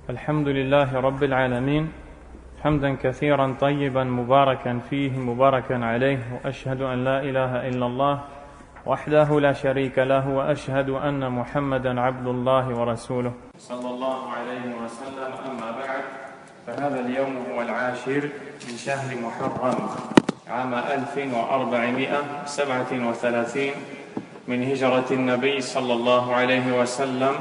الحمد لله رب العالمين حمدا كثيرا طيبا مباركا فيه مباركا عليه وأشهد أن لا إله إلا الله وحده لا شريك له وأشهد أن محمدا عبد الله ورسوله صلى الله عليه وسلم. أما بعد، فهذا اليوم هو العاشر من شهر محرم عام 1437 من هجرة النبي صلى الله عليه وسلم،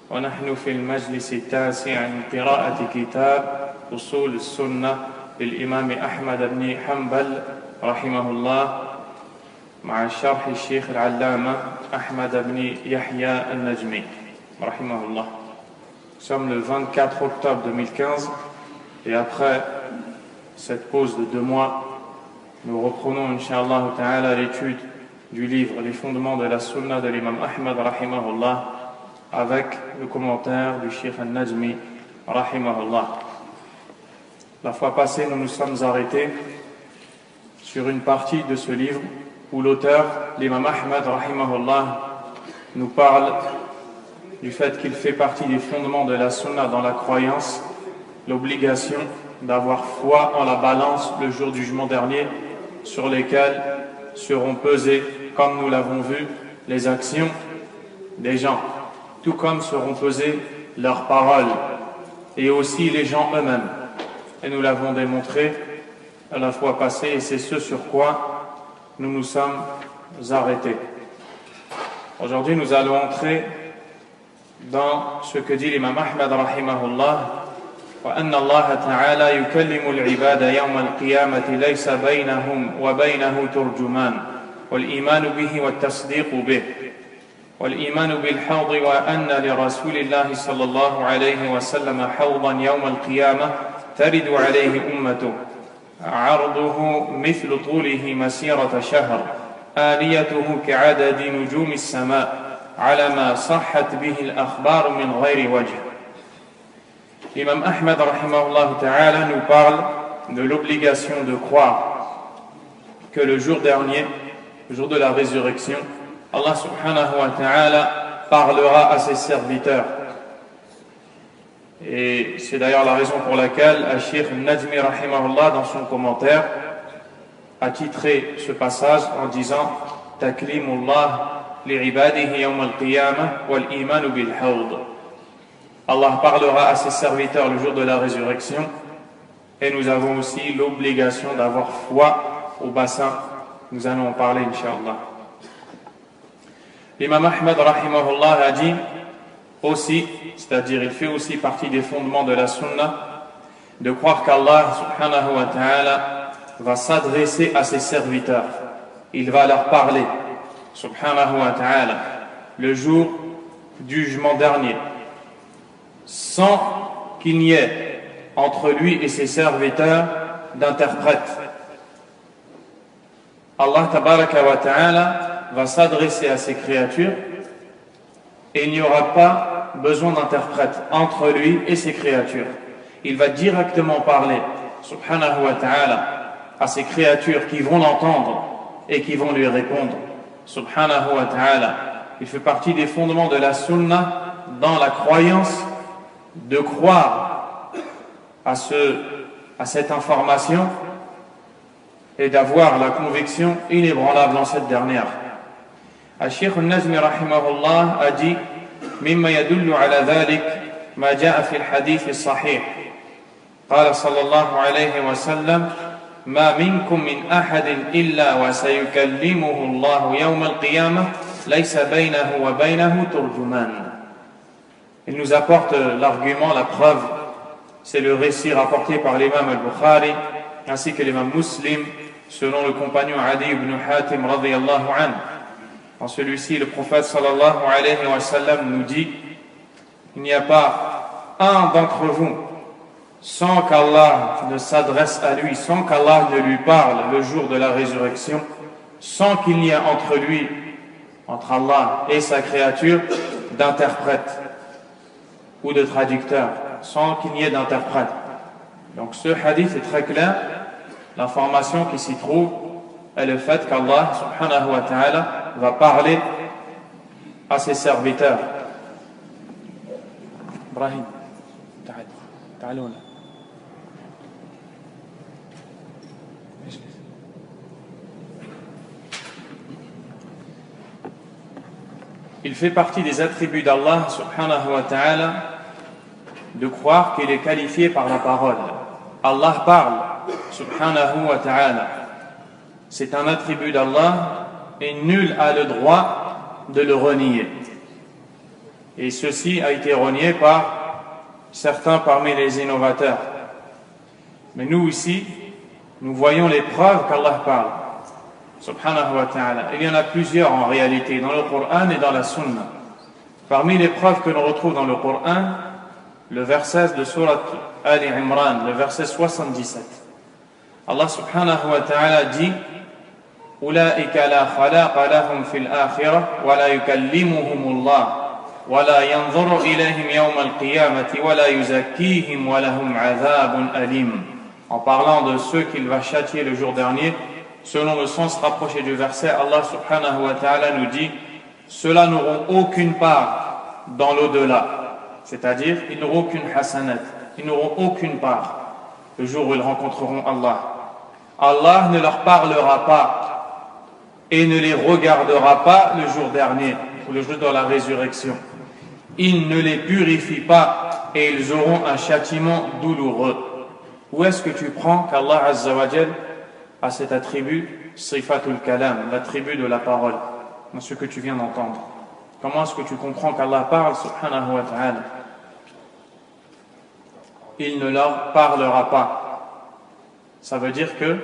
ونحن في المجلس التاسع من قراءة كتاب أصول السنة للإمام أحمد بن حنبل رحمه الله مع شرح الشيخ العلامة أحمد بن يحيى النجمي رحمه الله. Nous sommes le 24 octobre 2015 et après cette pause de 2 mois, nous reprenons Inch'Allah Ta'ala l'étude du livre Les fondements de la Sunna de l'imam Ahmad rahimahullah avec le commentaire du Cheikh al-Najmi rahimahullah. La fois passée, nous nous sommes arrêtés sur une partie de ce livre où l'auteur, l'imam Ahmad rahimahullah, nous parle du fait qu'il fait partie des fondements de la Sunna dans la croyance, l'obligation d'avoir foi en la balance le jour du jugement dernier, sur lesquels seront pesées, comme nous l'avons vu, les actions des gens, tout comme seront pesées leurs paroles et aussi les gens eux-mêmes. Et nous l'avons démontré à la fois passée, et c'est ce sur quoi nous nous sommes arrêtés. Aujourd'hui, nous allons entrer dans ce que dit l'imam Ahmad rahimahullah: وأن الله تعالى يكلم العباد يوم القيامة ليس بينهم وبينه ترجمان والإيمان به والتصديق به والإيمان بالحوض وأن لرسول الله صلى الله عليه وسلم حوضا يوم القيامة ترد عليه أمته عرضه مثل طوله مسيرة شهر آنيته كعدد نجوم السماء على ما صحت به الأخبار من غير وجه. L'imam Ahmad rahimahullah ta'ala nous parle de l'obligation de croire que le jour dernier, le jour de la résurrection, Allah subhanahu wa ta'ala parlera à ses serviteurs. Et c'est d'ailleurs la raison pour laquelle Al-Sheikh al-Najmi rahimahullah, dans son commentaire, a titré ce passage en disant Taklimullah li'ibadihi yawm al-qiyamah wal-imanu bil-hawd. Allah parlera à ses serviteurs le jour de la résurrection, et nous avons aussi l'obligation d'avoir foi au bassin. Nous allons en parler, Inch'Allah. L'imam Ahmad rahimahullah a dit aussi, c'est-à-dire il fait aussi partie des fondements de la Sunna, de croire qu'Allah subhanahu wa ta'ala va s'adresser à ses serviteurs. Il va leur parler, subhanahu wa ta'ala, le jour du jugement dernier, sans qu'il n'y ait entre lui et ses serviteurs d'interprète. Allah tabaraka wa ta'ala va s'adresser à ses créatures et il n'y aura pas besoin d'interprète entre lui et ses créatures. Il va directement parler, subhanahu wa ta'ala, à ses créatures qui vont l'entendre et qui vont lui répondre, subhanahu wa ta'ala. Il fait partie des fondements de la sunna dans la croyance, de croire à cette information et d'avoir la conviction inébranlable en cette dernière. Al-Sheikh al-Najmi rahimahullah a dit مما يدل على ذلك ما جاء في الحديث الصحيح قال صلى الله عليه وسلم ما منكم من أحد إلا وسيكلمه الله يوم القيامة ليس بينه وبينه ترجمان. Il nous apporte l'argument, la preuve, c'est le récit rapporté par l'imam al-Bukhari ainsi que l'imam Muslim selon le compagnon Adi ibn Hatim radiyallahu anhu. En celui-ci, le prophète sallallahu alayhi wa sallam nous dit: il n'y a pas un d'entre vous sans qu'Allah ne s'adresse à lui, sans qu'Allah ne lui parle le jour de la résurrection, sans qu'il n'y ait entre lui, entre Allah et sa créature, d'interprète ou de traducteur, sans qu'il n'y ait d'interprète. Donc ce hadith est très clair. L'information qui s'y trouve est le fait qu'Allah subhanahu wa ta'ala va parler à ses serviteurs. Ibrahim. تعالوا هنا. Il fait partie des attributs d'Allah subhanahu wa ta'ala de croire qu'il est qualifié par la parole. Allah parle subhanahu wa ta'ala. C'est un attribut d'Allah et nul n'a le droit de le renier. Et ceci a été renié par certains parmi les innovateurs. Mais nous ici, nous voyons les preuves qu'Allah parle subhanahu wa ta'ala. Il y en a plusieurs en réalité dans le Coran et dans la Sunna. Parmi les preuves que l'on retrouve dans le Coran, le verset de Surat Ali Imran, le verset 77. Allah subhanahu wa ta'ala dit: Ulaika la khalaqa lahum fil akhirah wa la yukallimuhumullah wa la yanzuru ilayhim yawm al-qiyamati wa la yuzakkihim wa lahum adhabun alim. En parlant de ceux qu'il va châtier le jour dernier, selon le sens rapproché du verset, Allah subhanahu wa ta'ala nous dit: ceux-là n'auront aucune part dans l'au-delà, c'est-à-dire ils n'auront aucune hasanat, ils n'auront aucune part le jour où ils rencontreront Allah. Allah ne leur parlera pas et ne les regardera pas le jour dernier ou le jour de la résurrection. Il ne les purifie pas et ils auront un châtiment douloureux. Où est-ce que tu prends qu'Allah Azza wa Jal a cet attribut, sifatul kalam, l'attribut de la parole, dans ce que tu viens d'entendre? Comment est-ce que tu comprends qu'Allah parle, subhanahu wa ta'ala? Il ne leur parlera pas. Ça veut dire que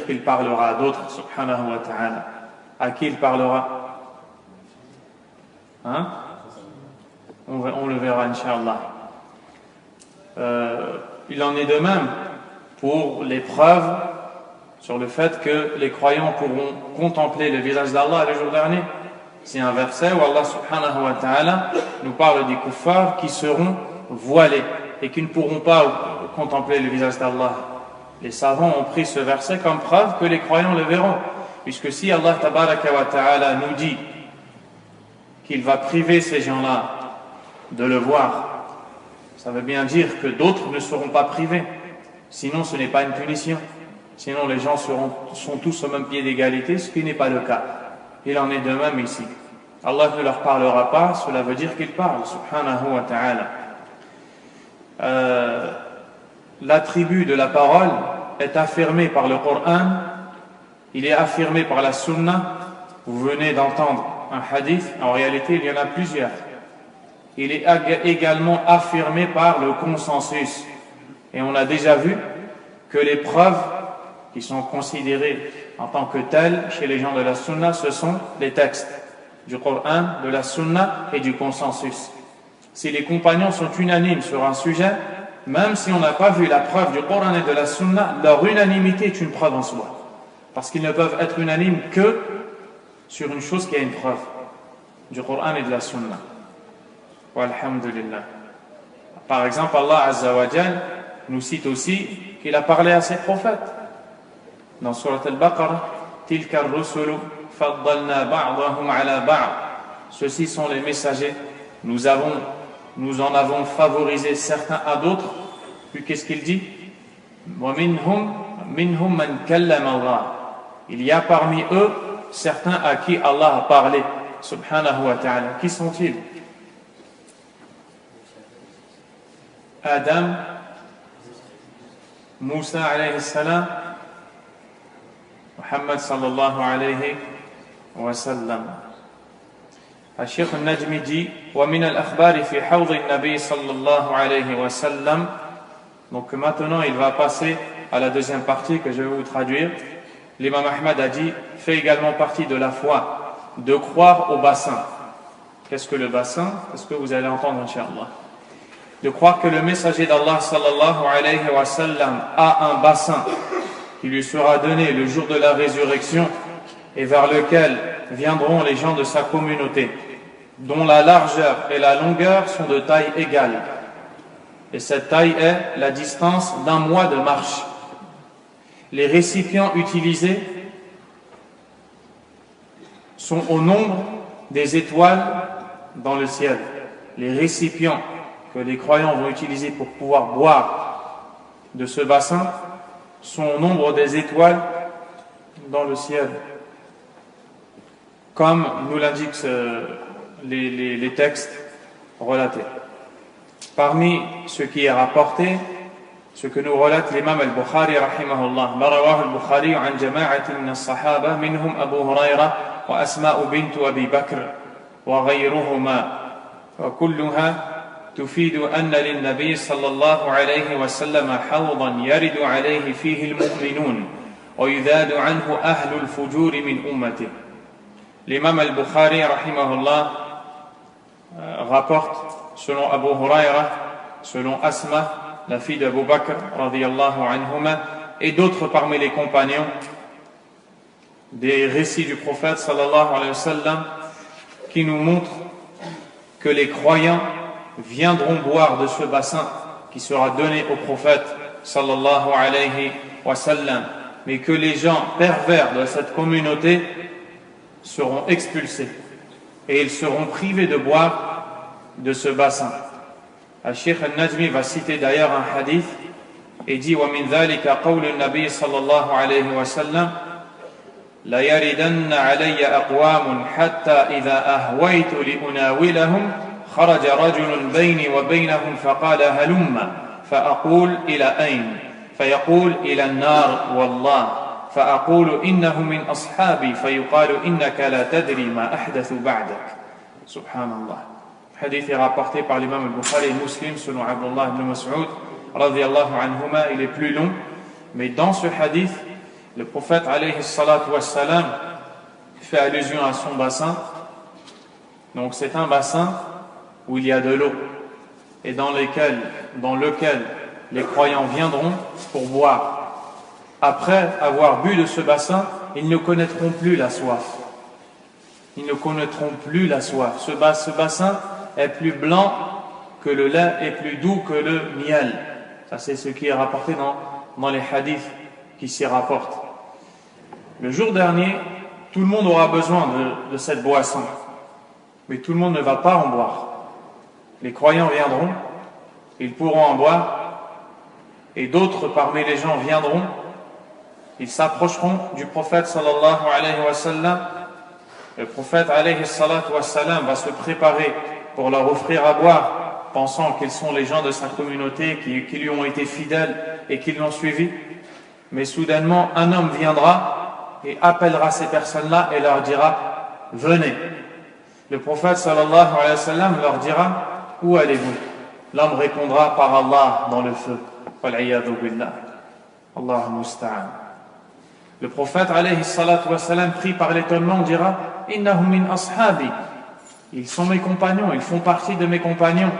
qu'il parlera à d'autres, subhanahu wa ta'ala. À qui il parlera? Hein? On le verra, incha'Allah. Il en est de même pour les preuves sur le fait que les croyants pourront contempler le visage d'Allah le jour dernier. C'est un verset où Allah subhanahu wa ta'ala nous parle des kuffars qui seront voilés et qui ne pourront pas contempler le visage d'Allah. Les savants ont pris ce verset comme preuve que les croyants le verront, puisque si Allah tabaraka wa ta'ala nous dit qu'il va priver ces gens-là de le voir, ça veut bien dire que d'autres ne seront pas privés. Sinon, ce n'est pas une punition. Sinon, les gens sont tous au même pied d'égalité, ce qui n'est pas le cas. Il en est de même ici. Allah ne leur parlera pas, cela veut dire qu'il parle, subhanahu wa ta'ala. L'attribut de la parole est affirmé par le Coran, il est affirmé par la Sunna. Vous venez d'entendre un hadith, en réalité il y en a plusieurs. Il est également affirmé par le consensus. Et on a déjà vu que les preuves qui sont considérées en tant que telles chez les gens de la Sunna, ce sont les textes du Coran, de la Sunna et du consensus. Si les compagnons sont unanimes sur un sujet, même si on n'a pas vu la preuve du Coran et de la Sunna, leur unanimité est une preuve en soi. Parce qu'ils ne peuvent être unanimes que sur une chose qui a une preuve du Coran et de la Sunna. Walhamdulillah. Par exemple, Allah Azza wa Jal nous cite aussi qu'il a parlé à ses prophètes. Dans Surat Al-Baqarah, Tilka ar-rusulu faddalna ba'dahum ala ba'd. Ceux-ci sont les messagers. Nous en avons favorisé certains à d'autres. Puis qu'est-ce qu'il dit? Wa minhum man kallama Allah. Il y a parmi eux certains à qui Allah a parlé, subhanahu wa ta'ala. Qui sont-ils? Adam, Moussa alayhi salam, Muhammad sallallahu alayhi wa sallam. الشيخ النجمي dit ومن الأخبار في حوض النبي صلى الله عليه وسلم. Donc maintenant il va passer à la deuxième partie que je vais vous traduire. L'imam Ahmad a dit fait également partie de la foi de croire au bassin. Qu'est-ce que le bassin? Est-ce que vous allez entendre, incha'Allah? De croire que le messager d'Allah sallallahu alayhi wa sallam a un bassin qui lui sera donné le jour de la résurrection et vers lequel viendront les gens de sa communauté, dont la largeur et la longueur sont de taille égale. Et cette taille est la distance d'un mois de marche. Les récipients utilisés sont au nombre des étoiles dans le ciel. Les récipients que les croyants vont utiliser pour pouvoir boire de ce bassin sont au nombre des étoiles dans le ciel, comme nous l'indiquent les textes relatés. Parmi ce qui est rapporté, ce que nous relate l'imam al-Bukhari rahimahullah, ma rawahu al-Bukhari an jama'atin min as-sahaba minhum Abu Huraira wa Asma'u bint Abi Bakr wa ghayruhuma wa kulluha تفيد أن للنبي صلى الله عليه وسلم حوضا يرد عليه فيه المؤمنون ويذاد عنه أهل الفجور من أمته. L'imam al-Bukhari rahimahullah rapporte selon Abu Huraira, selon Asma, la fille d'Abu Bakr radiyallahu anhuma, et d'autres parmi les compagnons, des récits du prophète sallallahu alayhi wa sallam qui nous montrent que les croyants viendront boire de ce bassin qui sera donné au prophète sallallahu alayhi wa sallam, mais que les gens pervers de cette communauté seront expulsés et ils seront privés de boire de ce bassin. Al-Sheikh al-Najmi va citer d'ailleurs un hadith et dit وَمِنْ ذَلِكَ قَوْلُ النَّبِيِّ صلى الله عليه وسلم لَيَرِدَنَّ عَلَيَّ أَقْوَامٌ حَتَّى إِذَا أَهْوَيْتُ لِأُنَاوِلَهُمْ خرج رجل بيني وبينهم فقال هلم فأقول إلى أين فيقول إلى النار والله فأقول إنه من أصحابي فيقال إنك لا تدري ما أحدث بعدك. سبحان الله. Hadith est rapporté par l'imam al-Bukhari et Muslim selon Abdullah ibn Mas'ud radiyallahu anhuma. Il est plus long, mais dans ce hadith le prophète alayhi salatu wassalam fait allusion à son bassin. Donc c'est un bassin où il y a de l'eau et dans lequel les croyants viendront pour boire. Après avoir bu de ce bassin, ils ne connaîtront plus la soif. Ils ne connaîtront plus la soif. Ce bassin est plus blanc que le lait et plus doux que le miel. Ça, c'est ce qui est rapporté dans les hadiths qui s'y rapportent. Le jour dernier, tout le monde aura besoin de cette boisson, mais tout le monde ne va pas en boire. Les croyants viendront, ils pourront en boire, et d'autres parmi les gens viendront, ils s'approcheront du prophète sallallahu alayhi wa sallam. Le prophète alayhi salatu wa sallam va se préparer pour leur offrir à boire, pensant qu'ils sont les gens de sa communauté qui lui ont été fidèles et qui l'ont suivi. Mais soudainement, un homme viendra et appellera ces personnes-là et leur dira « Venez ». Le prophète sallallahu alayhi wa sallam leur dira « Où allez-vous » L'homme répondra « Par Allah dans le feu ». Wal'iyadhu billah. Allahu musta'an. Le prophète alayhi salatu wa sallam, pris par l'étonnement, dira « Innahum min ashabi » Ils sont mes compagnons, ils font partie de mes compagnons.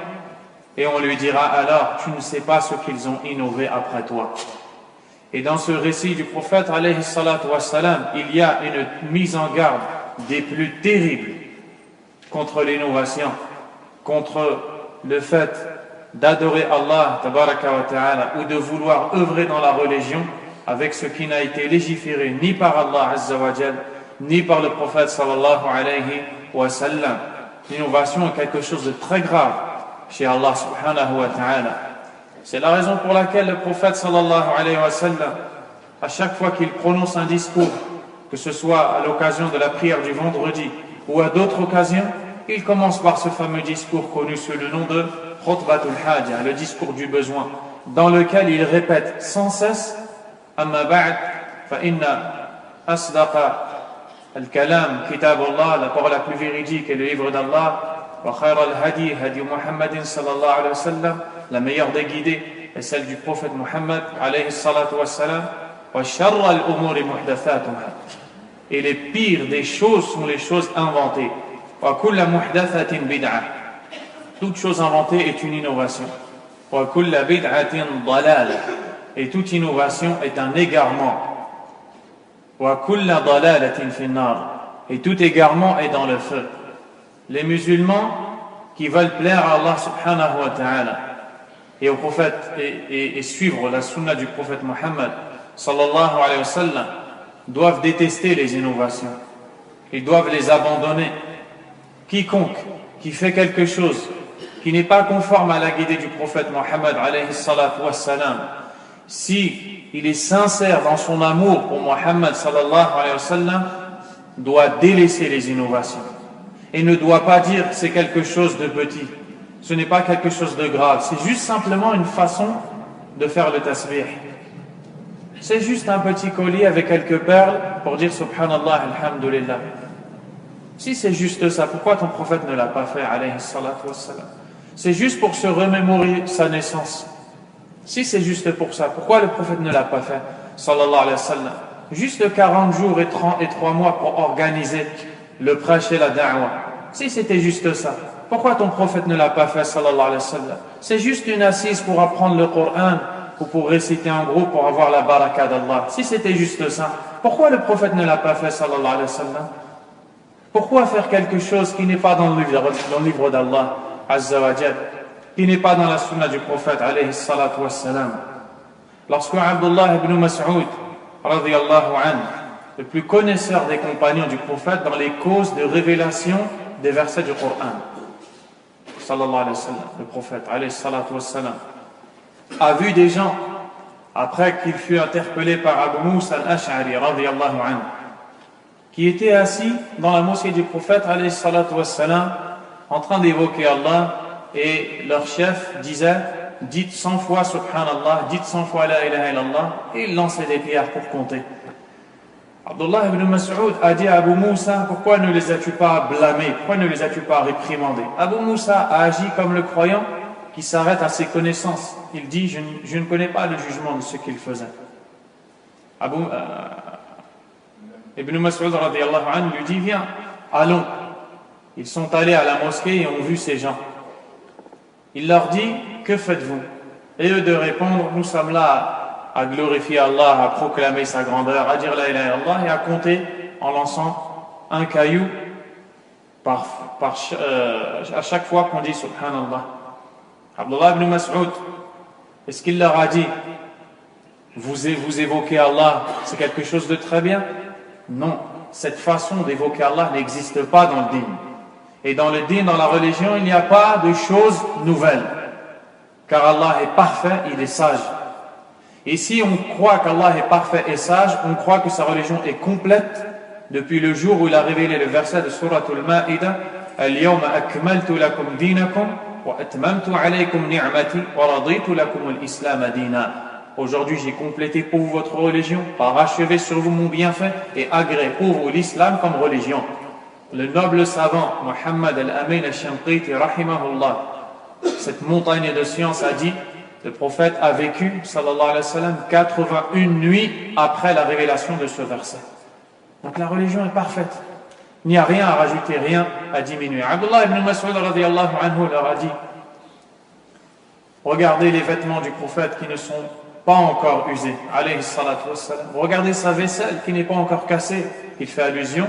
Et on lui dira alors, tu ne sais pas ce qu'ils ont innové après toi. Et dans ce récit du prophète alayhi salatu wa salam, il y a une mise en garde des plus terribles contre l'innovation, contre le fait d'adorer Allah tabaraka wa ta'ala ou de vouloir œuvrer dans la religion avec ce qui n'a été légiféré ni par Allah azza wa jal, ni par le prophète sallallahu alayhi wa sallam. L'innovation est quelque chose de très grave chez Allah subhanahu wa ta'ala. C'est la raison pour laquelle le prophète sallallahu alayhi wa sallam, à chaque fois qu'il prononce un discours, que ce soit à l'occasion de la prière du vendredi ou à d'autres occasions, il commence par ce fameux discours connu sous le nom de Khutbatul Haja, le discours du besoin, dans lequel il répète sans cesse Amma ba'd fa inna asdaqa al-kalam kitabullah, la parole la plus véridique est le livre d'Allah, wa khayra al-hadi hadi Muhammadin sallallahu alayhi wa sallam, la meilleure des guidées est celle du prophète Muhammad alayhi salatu wa salam, wa sharra al-umuri muhdathatuha, et les pires des choses sont les choses inventées, wa kulla muhdathatin bid'ah, toute chose inventée est une innovation, wa kulla bid'atin dalala, et toute innovation est un égarement, wa kulla dalalatin fi an-nar, et tout égarement est dans le feu. Les musulmans qui veulent plaire à Allah subhanahu wa ta'ala et au prophète et suivre la sunna du prophète Muhammad sallallahu alayhi wa sallam doivent détester les innovations, ils doivent les abandonner quiconque qui fait quelque chose qui n'est pas conforme à la guidée du prophète Mohammed alayhi salatu wassalam, si il est sincère dans son amour pour Mohammed sallallahu alayhi wa sallam, doit délaisser les innovations et ne doit pas dire c'est quelque chose de petit, ce n'est pas quelque chose de grave, c'est juste simplement une façon de faire le tasbih. C'est juste un petit collier avec quelques perles pour dire subhanallah, alhamdulillah. Si c'est juste ça, pourquoi ton prophète ne l'a pas fait alayhi salatu wassalam? C'est juste pour se remémorer sa naissance. Si c'est juste pour ça, pourquoi le prophète ne l'a pas fait sallallahu alayhi wa sallam? Juste 40 jours et 3 mois pour organiser le prêche et la da'wah. Si c'était juste ça, pourquoi ton prophète ne l'a pas fait sallallahu alayhi wa sallam? C'est juste une assise pour apprendre le Coran ou pour réciter en groupe pour avoir la baraka d'Allah. Si c'était juste ça, pourquoi le prophète ne l'a pas fait sallallahu alayhi wa sallam? Pourquoi faire quelque chose qui n'est pas dans le livre d'Allah Azza wa Jal, qui n'est pas dans la sunna du prophète alayhi salatu wassalam? Lorsque Abdullah ibn Mas'ud radiyallahu anhu, le plus connaisseur des compagnons du prophète dans les causes de révélation des versets du Coran, sallallahu alayhi wa sallam, le prophète alayhi salatu wassalam, a vu des gens, après qu'il fut interpellé par Abu Musa al-Ash'ari radiyallahu anhu, qui étaient assis dans la mosquée du prophète alayhi salatu wassalam, en train d'évoquer Allah, et leur chef disait dites 100 fois subhanallah, dites 100 fois la ilaha illallah, et il lançait des pierres pour compter. Abdullah ibn Mas'ud a dit à Abu Musa, pourquoi ne les as-tu pas blâmés, pourquoi ne les as-tu pas réprimandés? Abu Musa a agi comme le croyant qui s'arrête à ses connaissances. Il dit je ne connais pas le jugement de ce qu'il faisait. Ibn Mas'ud radiyallahu anhu lui dit viens, allons. Ils sont allés à la mosquée et ont vu ces gens. Il leur dit que faites-vous? Et eux de répondre nous sommes là à glorifier Allah, à proclamer sa grandeur, à dire la ilaha illallah et à compter en lançant un caillou à chaque fois qu'on dit subhanallah. Abdullah ibn Mas'ud, est-ce qu'il leur a dit vous évoquez Allah, c'est quelque chose de très bien? Non, cette façon d'évoquer Allah n'existe pas dans le dîn. Et dans le dîn, dans la religion, il n'y a pas de choses nouvelles. Car Allah est parfait, il est sage. Et si on croit qu'Allah est parfait et sage, on croit que sa religion est complète depuis le jour où il a révélé le verset de Surah Al-Ma'idah Al-yawma akmaltu lakum dinakum wa atmamtu alaykum ni'mati wa raditu lakum al-islam dina. Aujourd'hui, j'ai complété pour vous votre religion, parachevé sur vous mon bienfait et agréé pour vous l'islam comme religion. Le noble savant Muhammad al-Amin al-Shamqiti rahimahullah, cette montagne de science, a dit le prophète a vécu sallallahu alayhi wa sallam 81 nuits après la révélation de ce verset. Donc la religion est parfaite, il n'y a rien à rajouter, rien à diminuer. Abdullah ibn Mas'ud radiyallahu anhu leur a dit regardez les vêtements du prophète qui ne sont pas encore usés alayhi salatu wassalam. Regardez sa vaisselle qui n'est pas encore cassée. Il fait allusion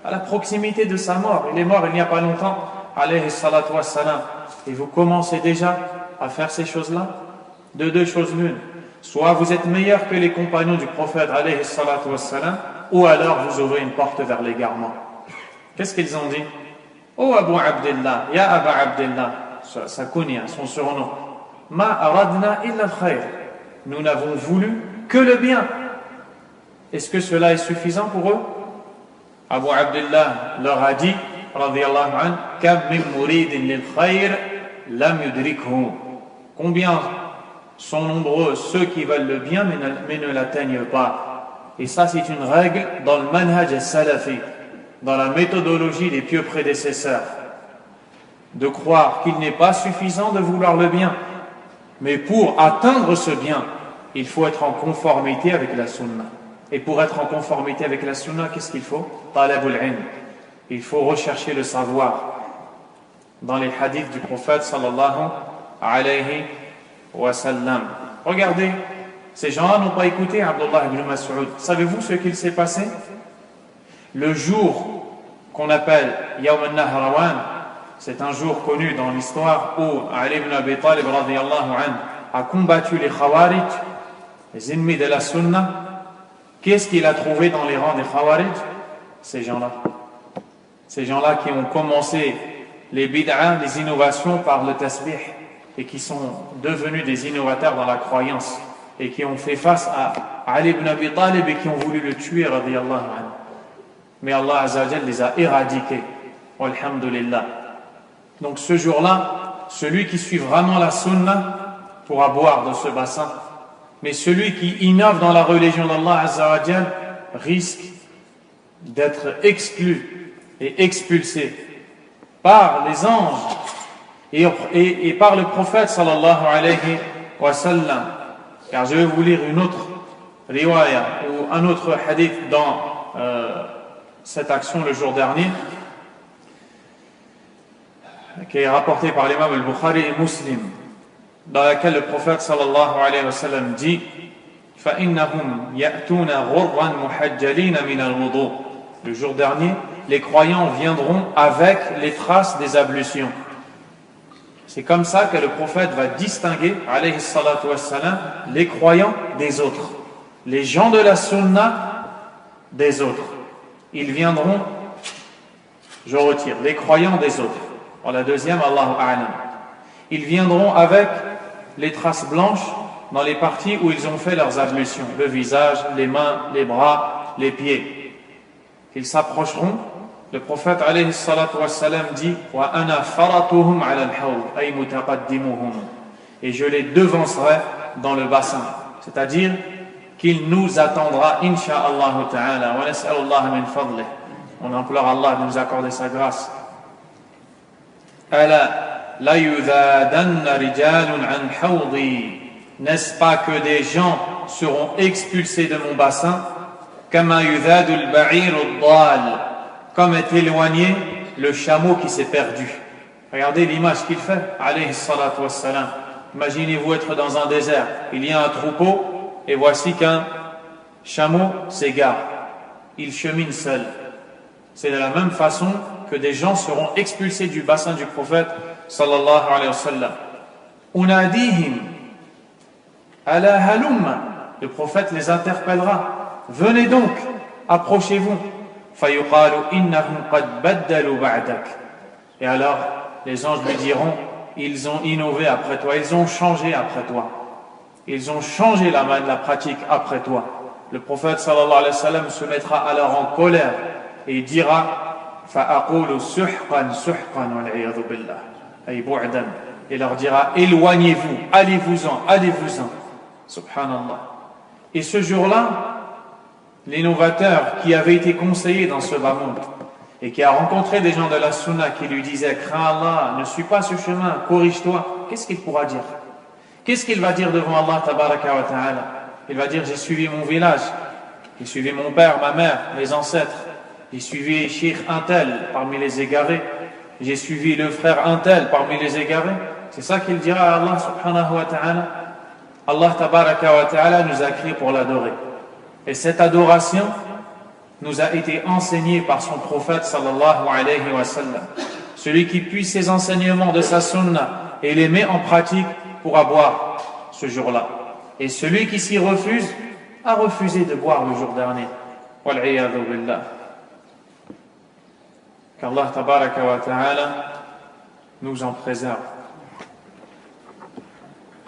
à la proximité de sa mort. Il est mort il n'y a pas longtemps alayhi salatu wassalam. Et vous commencez déjà à faire ces choses-là? De deux choses l'une. Soit vous êtes meilleur que les compagnons du prophète alayhi salatu wassalam, ou alors vous ouvrez une porte vers l'égarement. Qu'est-ce qu'ils ont dit? Oh Abu Abdillah, Ya Aba Abdillah, sa kunya, son surnom. Ma aradna illa al-khayr. Nous n'avons voulu que le bien. Est-ce que cela est suffisant pour eux? Abu Abdillah leur a dit, radiyallahu anhu, Kam min muridin lil khayr lam yudrikhu. Combien sont nombreux ceux qui veulent le bien mais ne l'atteignent pas. Et ça c'est une règle dans le manhaj al-salafi, dans la méthodologie des pieux prédécesseurs, de croire qu'il n'est pas suffisant de vouloir le bien, mais pour atteindre ce bien, il faut être en conformité avec la sunna. Et pour être en conformité avec la sunna, qu'est-ce qu'il faut? Talabul ilm. Il faut rechercher le savoir. Dans les hadiths du prophète sallallahu alayhi wa sallam. Regardez, ces gens-là n'ont pas écouté Abdullah ibn Mas'ud. Savez-vous ce qu'il s'est passé? Le jour qu'on appelle Yawm al-Nahrawan, c'est un jour connu dans l'histoire où Ali ibn Abi Talib radiyallahu anhu a combattu les Khawarij, les ennemis de la Sunna. Qu'est-ce qu'il a trouvé dans les rangs des Khawarij? Ces gens-là. Ces gens-là qui ont commencé les bid'a, les innovations par le tasbih, et qui sont devenus des innovateurs dans la croyance, et qui ont fait face à Ali ibn Abi Talib et qui ont voulu le tuer, radiyallahu anhu. Mais Allah Azza wa Jal les a éradiqués. Walhamdulillah. Donc ce jour-là, celui qui suit vraiment la sunna pourra boire de ce bassin. Mais celui qui innove dans la religion d'Allah Azza wa Jal risque d'être exclu et expulsé par les anges et par le prophète sallallahu alayhi wa sallam. Car je vais vous lire une autre riwaya ou un autre hadith dans cette action le jour dernier, qui est rapporté par l'imam al-Bukhari et Muslim, dans laquelle le prophète sallallahu alayhi wa sallam dit فَإِنَّهُمْ يَأْتُونَ غُرًّا مُحَجَّلِينَ مِنَ الْوُضُوءِ. Le jour dernier, les croyants viendront avec les traces des ablutions. C'est comme ça que le prophète va distinguer, alayhi salatu wassalam, les croyants des autres, les gens de la sunna des autres. Ils viendront, je retire, les croyants des autres. Pour la deuxième, Allahu a'lam. Ils viendront avec les traces blanches dans les parties où ils ont fait leurs ablutions, le visage, les mains, les bras, les pieds. Ils s'approcheront. Le prophète alayhi salatu wassalam dit wa ana faratuhum ala al-hawd ay mutaqaddimuhum, et je les devancerai dans le bassin, c'est-à-dire qu'il nous attendra insha'Allah ta'ala wa nas'alullah min fadlih. On implore Allah de nous accorder sa grâce. Ala la yudhadanna rijalun an hawdi, n'est-ce pas que des gens seront expulsés de mon bassin, kama yudhadu al-ba'ir ad-dal, comme est éloigné le chameau qui s'est perdu. Regardez l'image qu'il fait, alayhi salatu wassalam. Imaginez-vous être dans un désert, il y a un troupeau, et voici qu'un chameau s'égare. Il chemine seul. C'est de la même façon que des gens seront expulsés du bassin du prophète, sallallahu alayhi wa sallam. Unadihim ala halumma. Le prophète les interpellera. Venez donc, approchez-vous. Et alors les anges lui diront, ils ont innové après toi, ils ont changé après toi, ils ont changé la pratique après toi. Le prophète sallallahu alayhi wa sallam se mettra alors en colère et il dira et leur dira, éloignez-vous, allez-vous-en, allez-vous-en. Subhanallah. Et ce jour-là, l'innovateur qui avait été conseillé dans ce bas monde et qui a rencontré des gens de la sunna qui lui disaient crains Allah, ne suis pas ce chemin, corrige-toi, qu'est-ce qu'il pourra dire? Qu'est-ce qu'il va dire devant Allah tabaraka wa ta'ala? Il va dire j'ai suivi mon village, j'ai suivi mon père, ma mère, mes ancêtres, j'ai suivi Cheikh un tel parmi les égarés, j'ai suivi le frère un tel parmi les égarés. C'est ça qu'il dira à Allah subhanahu wa ta'ala. Allah tabaraka wa ta'ala nous a créés pour l'adorer. Et cette adoration nous a été enseignée par son prophète sallallahu alayhi wa sallam. Celui qui puise ses enseignements de sa sunna et les met en pratique pourra boire ce jour-là. Et celui qui s'y refuse a refusé de boire le jour dernier. Wal'iyadhu billah. Qu'Allah tabaraka wa ta'ala nous en préserve.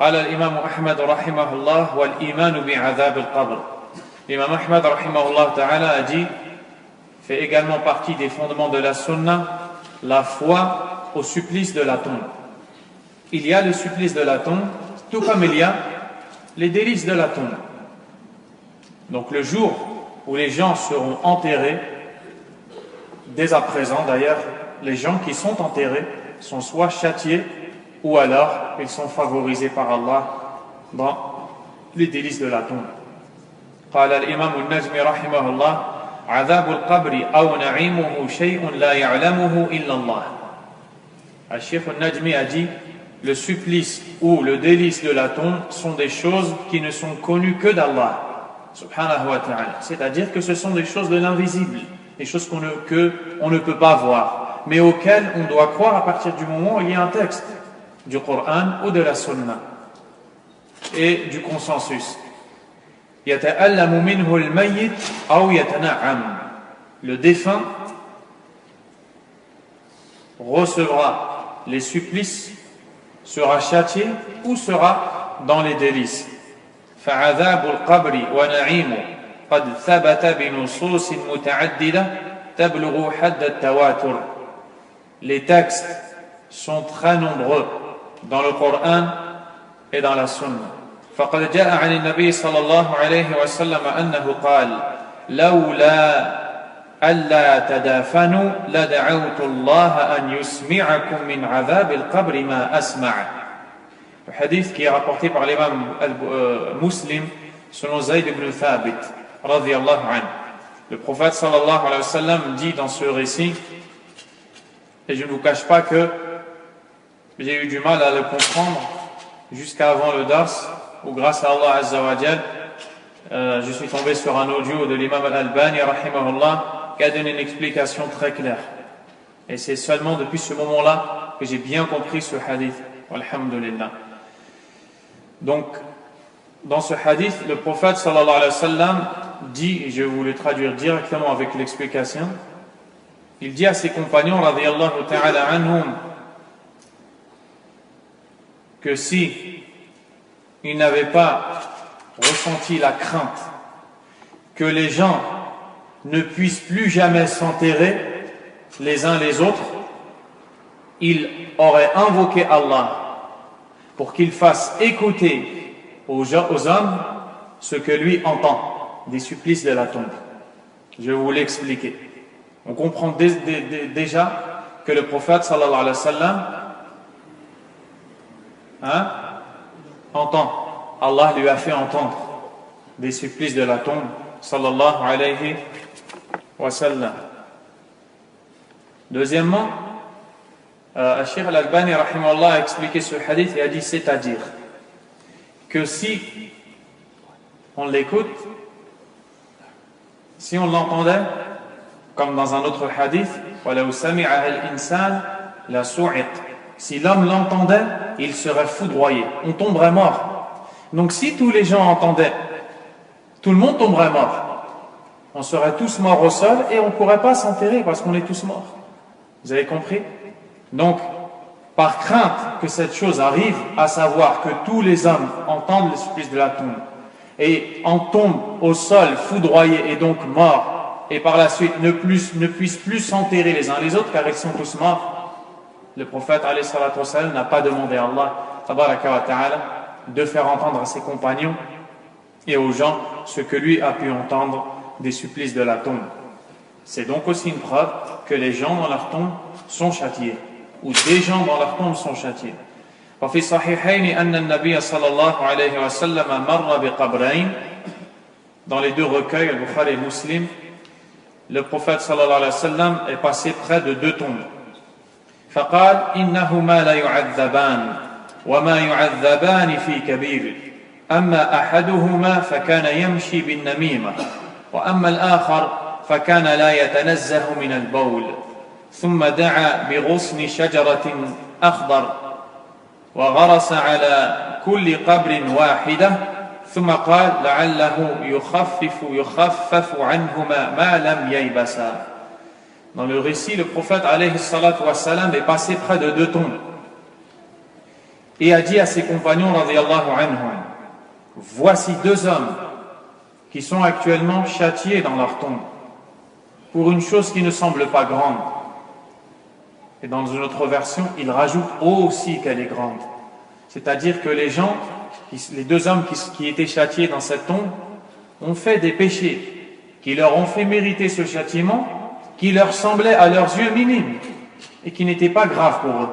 قال الإمام أحمد رحمه الله والإيمان بعذاب القبر. L'imam Ahmad rahimahullah ta'ala a dit, fait également partie des fondements de la sunna, la foi au supplice de la tombe. Il y a le supplice de la tombe, tout comme il y a les délices de la tombe. Donc le jour où les gens seront enterrés, dès à présent d'ailleurs, les gens qui sont enterrés sont soit châtiés ou alors ils sont favorisés par Allah dans les délices de la tombe. قال الإمام النجمي رحمه الله عذاب القبر أو نعيمه شيء لا يعلمه إلا الله. Al-Sheikh al-Najmi a dit, le supplice ou le délice de la tombe sont des choses qui ne sont connues que d'Allah subhanahu wa ta'ala, c'est-à-dire que ce sont des choses de l'invisible, des choses qu'on ne peut pas voir, mais auxquelles on doit croire à partir du moment où il y a un texte du Coran ou de la Sunna et du consensus. يتألم منه الميت أو يتنعم. Le défunt recevra les supplices, sera châtié ou sera dans les délices. فعذاب القبر ونعيمه قد ثبت بنصوص متعددة تبلغ حد التواتر. Les textes sont très nombreux dans le Coran et dans la Sunna. فقد جاء عن النبي صلى الله عليه وسلم أنه قال لولا ألا تدافنوا لدعوت الله أن يسمعكم من عذاب القبر ما أسمع. Le hadith qui est rapporté par l'imam Muslim selon Zayd ibn Thabit radiyallahu anhu. Le prophète sallallahu alayhi wa sallam dit dans ce récit, et je ne vous cache pas que j'ai eu du mal à le comprendre jusqu'à avant le dars, où grâce à Allah Azza wa Jal, je suis tombé sur un audio de l'imam al-Albani rahimahullah qui a donné une explication très claire. Et c'est seulement depuis ce moment-là que j'ai bien compris ce hadith. Alhamdulillah. Donc, dans ce hadith, le prophète sallallahu alayhi wa sallam dit, et je vais vous le traduire directement avec l'explication, il dit à ses compagnons radiyallahu ta'ala anhum que si ils n'avaient pas ressenti la crainte que les gens ne puissent plus jamais s'enterrer les uns les autres, ils auraient invoqué Allah pour qu'il fasse écouter aux hommes ce que lui entend des supplices de la tombe. Je vais vous l'expliquer. On comprend déjà que le prophète sallallahu alayhi wa sallam entend. Allah lui a fait entendre des supplices de la tombe sallallahu alayhi wa sallam. Deuxièmement, Cheikh Al-Albani rahimahullah a expliqué ce hadith et a dit, c'est-à-dire que si on l'écoute, si on l'entendait, comme dans un autre hadith, si l'homme l'entendait, il serait foudroyé, on tomberait mort. Donc si tous les gens entendaient, tout le monde tomberait mort. On serait tous morts au sol et on ne pourrait pas s'enterrer parce qu'on est tous morts. Vous avez compris? Donc, par crainte que cette chose arrive, à savoir que tous les hommes entendent les supplices de la tombe et en tombent au sol foudroyés et donc morts, et par la suite ne puissent plus s'enterrer les uns les autres car ils sont tous morts, le prophète alayhi salatu wa sallam n'a pas demandé à Allah tabaraka wa ta'ala de faire entendre à ses compagnons et aux gens ce que lui a pu entendre des supplices de la tombe. C'est donc aussi une preuve que les gens dans leur tombe sont châtiés, ou des gens dans leur tombe sont châtiés. وفي الصحيحين أن النبي صلى الله عليه وسلم مر بقبرين. Dans les deux recueils, Al-Bukhari et Muslim, le prophète sallallahu alayhi wa sallam est passé près de deux tombes. فقال إنهما لا يعذبان وما يعذبان في كبير أما أحدهما فكان يمشي بالنميمة وأما الآخر فكان لا يتنزه من البول ثم دعا بغصن شجرة أخضر وغرس على كل قبر واحدة ثم قال لعله يخفف عنهما ما لم ييبسا. Dans le récit, le prophète alayhi salatu wa salam est passé près de deux tombes et a dit à ses compagnons radiyallahu anhum, voici deux hommes qui sont actuellement châtiés dans leur tombe pour une chose qui ne semble pas grande. Et dans une autre version, il rajoute aussi qu'elle est grande. C'est-à-dire que les deux hommes qui étaient châtiés dans cette tombe ont fait des péchés qui leur ont fait mériter ce châtiment qui leur semblait à leurs yeux minime et qui n'était pas grave pour eux.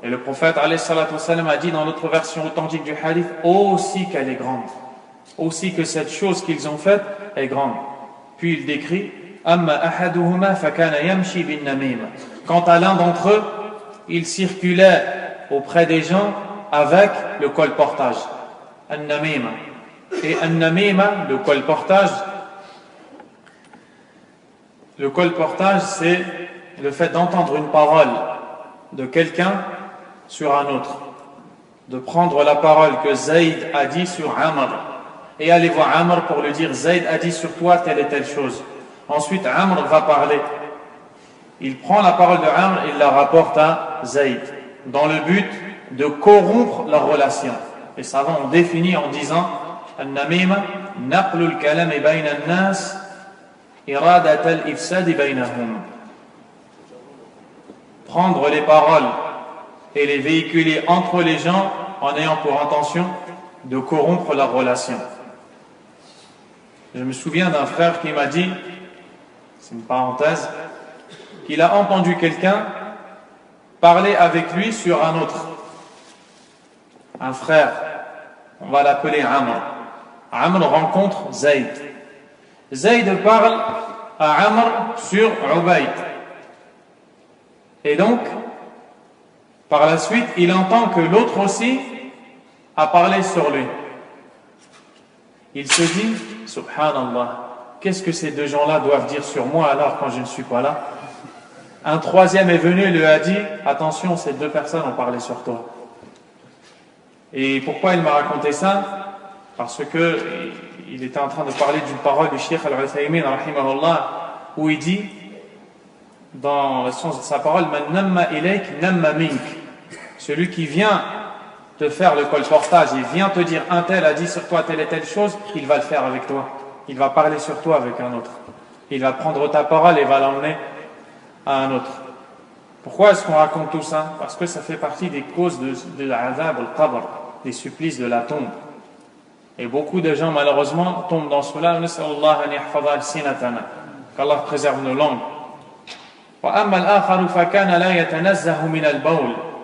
Et le prophète alayhi salatu wa sallam a dit dans notre version authentique du hadith aussi qu'elle est grande, aussi que cette chose qu'ils ont faite est grande. Puis il décrit amma ahaduhuma fakana yamshi bin namima. Quant à l'un d'entre eux, il circulait auprès des gens avec le colportage, an-namima. Et an-namima, le colportage, c'est le fait d'entendre une parole de quelqu'un sur un autre, de prendre la parole que Zayd a dit sur Amr et aller voir Amr pour lui dire Zayd a dit sur toi telle et telle chose. Ensuite Amr va parler il prend la parole de Amr et il la rapporte à Zayd, dans le but de corrompre leur relation. Les savants ont défini en disant An-namima naqlul kalami bayna an-nas iradat al-ifsad baynahum. Prendre les paroles et les véhiculer entre les gens en ayant pour intention de corrompre leur relation. Je me souviens d'un frère qui m'a dit, c'est une parenthèse, qu'il a entendu quelqu'un parler avec lui sur un autre. Un frère, on va l'appeler Amr. Amr rencontre Zayd. Zayd parle à Amr sur Ubayd. Et donc, par la suite, il entend que l'autre aussi a parlé sur lui. Il se dit, Subhanallah, qu'est-ce que ces deux gens-là doivent dire sur moi alors quand je ne suis pas là? Un troisième est venu et lui a dit, attention, ces deux personnes ont parlé sur toi. Et pourquoi il m'a raconté ça? Parce que il était en train de parler d'une parole du Cheikh Al-Uthaymin, rahimahullah, où il dit, dans le sens de sa parole, Man namma ilayk namma mink. Celui qui vient te faire le colportage, il vient te dire un tel a dit sur toi telle et telle chose, il va le faire avec toi. Il va parler sur toi avec un autre. Il va prendre ta parole et va l'emmener à un autre. Pourquoi est-ce qu'on raconte tout ça? Parce que ça fait partie des causes de l'azab al-qabr, des supplices de la tombe. Et beaucoup de gens malheureusement tombent dans cela. Qu'Allah préserve nos langues.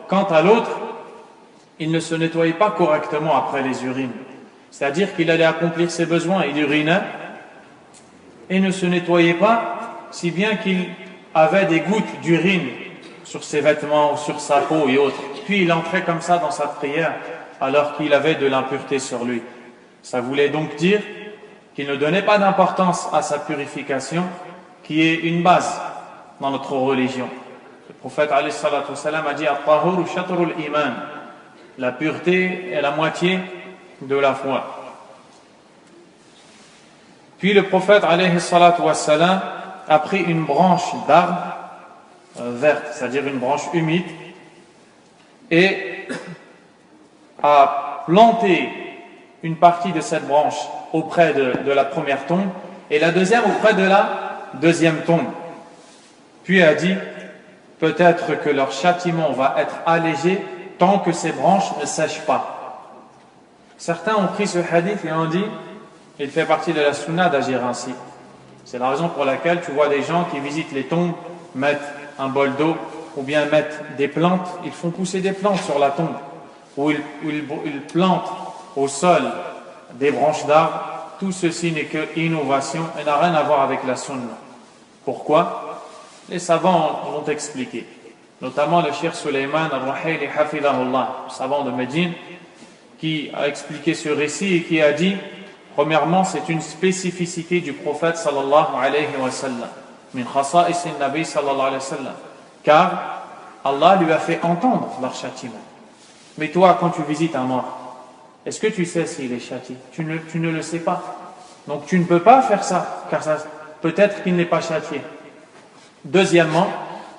Quant à l'autre, il ne se nettoyait pas correctement après les urines. C'est-à-dire qu'il allait accomplir ses besoins, il urinait et ne se nettoyait pas, si bien qu'il avait des gouttes d'urine sur ses vêtements, sur sa peau et autres. Puis il entrait comme ça dans sa prière alors qu'il avait de l'impureté sur lui. Ça voulait donc dire qu'il ne donnait pas d'importance à sa purification, qui est une base dans notre religion. Le prophète alayhi salatu wassalam a dit At-tahuru shatrul iman. La pureté est la moitié de la foi. Puis le prophète alayhi salatu wassalam a pris une branche d'arbre verte, c'est-à-dire une branche humide, et a planté une partie de cette branche auprès de la première tombe et la deuxième auprès de la deuxième tombe. Puis a dit, peut-être que leur châtiment va être allégé tant que ces branches ne sèchent pas. Certains ont pris ce hadith et ont dit, il fait partie de la sunna d'agir ainsi. C'est la raison pour laquelle tu vois des gens qui visitent les tombes, mettent un bol d'eau ou bien mettent des plantes, ils font pousser des plantes sur la tombe, ou ils plantent au sol des branches d'arbres. Tout ceci n'est que innovation et n'a rien à voir avec la sunna. Pourquoi? Les savants l'ont expliqué, notamment le Cheikh Sulayman al-Ruhayli hafidahullah, savant de Médine, qui a expliqué ce récit et qui a dit, premièrement, c'est une spécificité du prophète sallallahu alayhi wa sallam, min khasa'is an-nabi sallallahu alayhi wa sallam, car Allah lui a fait entendre leur châtiment. Mais toi, quand tu visites un mort, est-ce que tu sais s'il est châtié? Tu ne le sais pas. Donc tu ne peux pas faire ça, car ça, peut-être qu'il n'est pas châtié. Deuxièmement,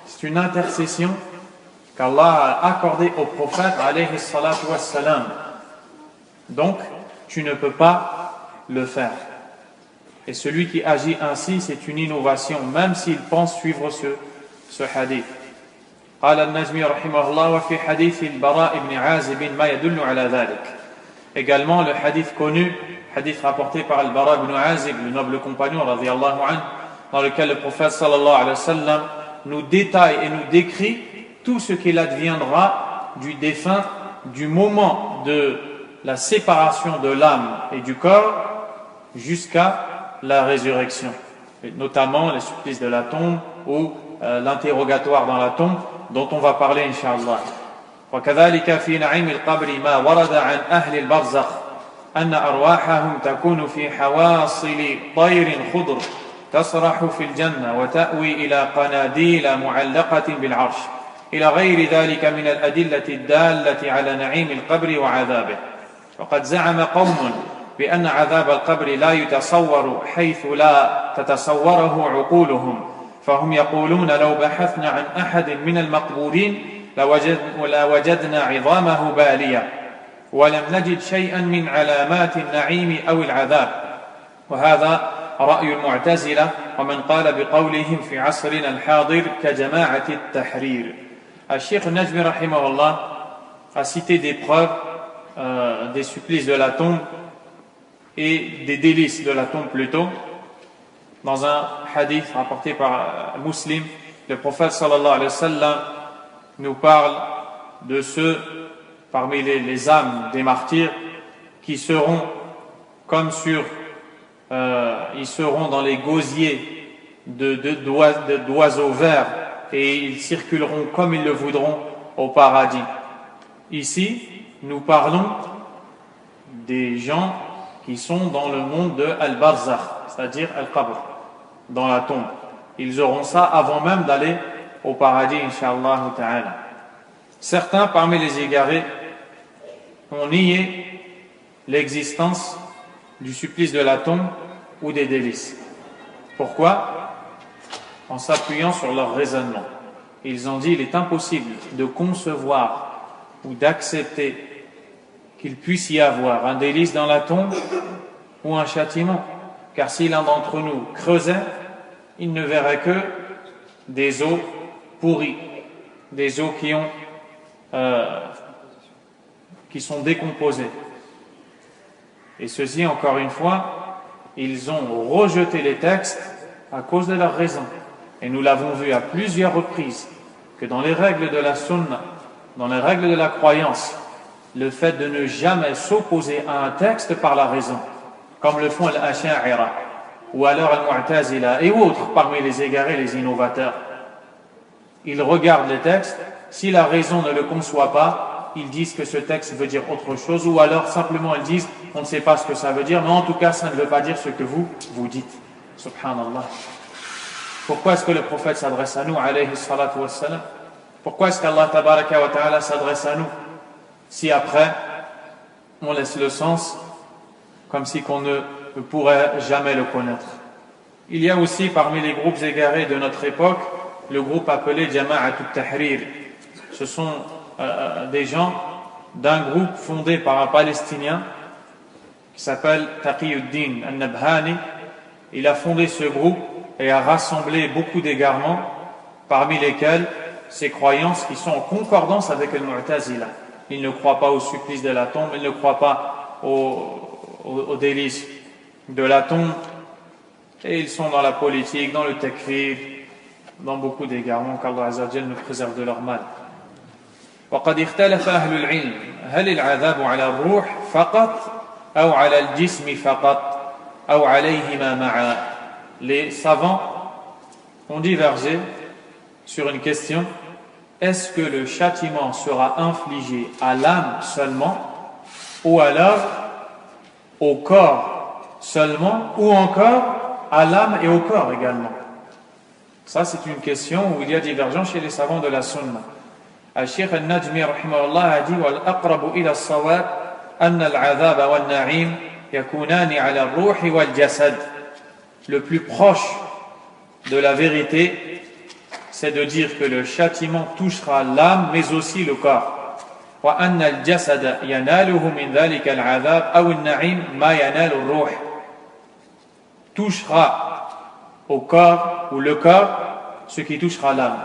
c'est une intercession qu'Allah a accordée au prophète alayhi salatu wassalam. Donc, tu ne peux pas le faire. Et celui qui agit ainsi, c'est une innovation, même s'il pense suivre ce hadith. قال النجمي رحمه الله وفي حديث البراء بن عازب ما يدل على ذلك. Également le hadith connu, hadith rapporté par al-Bara ibn Azib, le noble compagnon radiyallahu anhu, dans lequel le prophète sallallahu alayhi wa sallam nous détaille et nous décrit tout ce qu'il adviendra du défunt du moment de la séparation de l'âme et du corps jusqu'à la résurrection, et notamment les supplices de la tombe ou l'interrogatoire dans la tombe dont on va parler incha'Allah. وكذلك في نعيم القبر ما ورد عن أهل البرزخ أن أرواحهم تكون في حواصل طير خضر تسرح في الجنة وتأوي إلى قناديل معلقة بالعرش إلى غير ذلك من الأدلة الدالة على نعيم القبر وعذابه. وقد زعم قوم بأن عذاب القبر لا يتصور حيث لا تتصوره عقولهم فهم يقولون لو بحثنا عن أحد من المقبورين لوجدنا عظامه بالية ولم نجد شيئا من علامات النعيم أو العذاب وهذا رأي المعتزلة ومن قال بقولهم في عصرنا الحاضر كجماعة التحرير. Cheikh Najmi rahimahullah a cité des preuves des supplices de la tombe et des délices de la tombe plutôt. Dans un hadith rapporté par Muslim, le prophète sallallahu alayhi wa sallam nous parle de ceux parmi les âmes des martyrs qui seront comme ils seront dans les gosiers d'oiseaux verts et ils circuleront comme ils le voudront au paradis. Ici, nous parlons des gens qui sont dans le monde de Al-Barzakh, c'est-à-dire Al-Qabr, dans la tombe. Ils auront ça avant même d'aller au paradis, Inch'Allah ta'ala. Certains parmi les égarés ont nié l'existence du supplice de la tombe ou des délices. Pourquoi? En s'appuyant sur leur raisonnement. Ils ont dit il est impossible de concevoir ou d'accepter qu'il puisse y avoir un délice dans la tombe ou un châtiment. Car si l'un d'entre nous creusait, il ne verrait que des os pourris, des os qui sont décomposés. Et ceci, encore une fois, ils ont rejeté les textes à cause de leur raison. Et nous l'avons vu à plusieurs reprises, que dans les règles de la sunna, dans les règles de la croyance, le fait de ne jamais s'opposer à un texte par la raison, comme le font l'Asha'ira, ou alors al-Mu'tazila, et autres parmi les égarés, les innovateurs. Ils regardent les textes, si la raison ne le conçoit pas, ils disent que ce texte veut dire autre chose, ou alors simplement ils disent, on ne sait pas ce que ça veut dire, mais en tout cas ça ne veut pas dire ce que vous dites. Subhanallah. Pourquoi est-ce que le prophète s'adresse à nous, alayhi salatu wassalam? Pourquoi est-ce qu'Allah tabaraka wa ta'ala s'adresse à nous? Si après, on laisse le sens, comme si qu'on ne pourrait jamais le connaître. Il y a aussi parmi les groupes égarés de notre époque, le groupe appelé Jama'at al-Tahrir. Ce sont des gens d'un groupe fondé par un Palestinien qui s'appelle Taqiyuddin al-Nabhani. Il a fondé ce groupe et a rassemblé beaucoup d'égarements, parmi lesquels ces croyances qui sont en concordance avec le Mu'tazila. Ils ne croient pas au supplice de la tombe, ils ne croient pas aux délices de la tombe, et ils sont dans la politique, dans le takfir, dans beaucoup d'égarements, qu'Allah Azza wa Jalla nous préserve de leur mal. وقد اختلف أهل العلم هل العذاب على الروح فقط أو على الجسم فقط أو عليهما معا. Les savants ont divergé sur une question: est-ce que le châtiment sera infligé à l'âme seulement, ou alors au corps seulement, ou encore à l'âme et au corps également? Ça, c'est une question où il y a divergence chez les savants de la sunna. Al-Sheikh al-Najmi rahimahullah a dit: wal-aqrabu ila as-sawab anna al-'adhab wal-na'im yakunani 'ala ar-ruh wal-jasad. Le plus proche de la vérité, c'est de dire que le châtiment touchera l'âme mais aussi le corps. Wa anna al-jasad yanaluhu min dhalika al-'adhab aw an-na'im ma yanalu ar-ruh. Touchera au corps ou le corps ce qui touchera l'âme,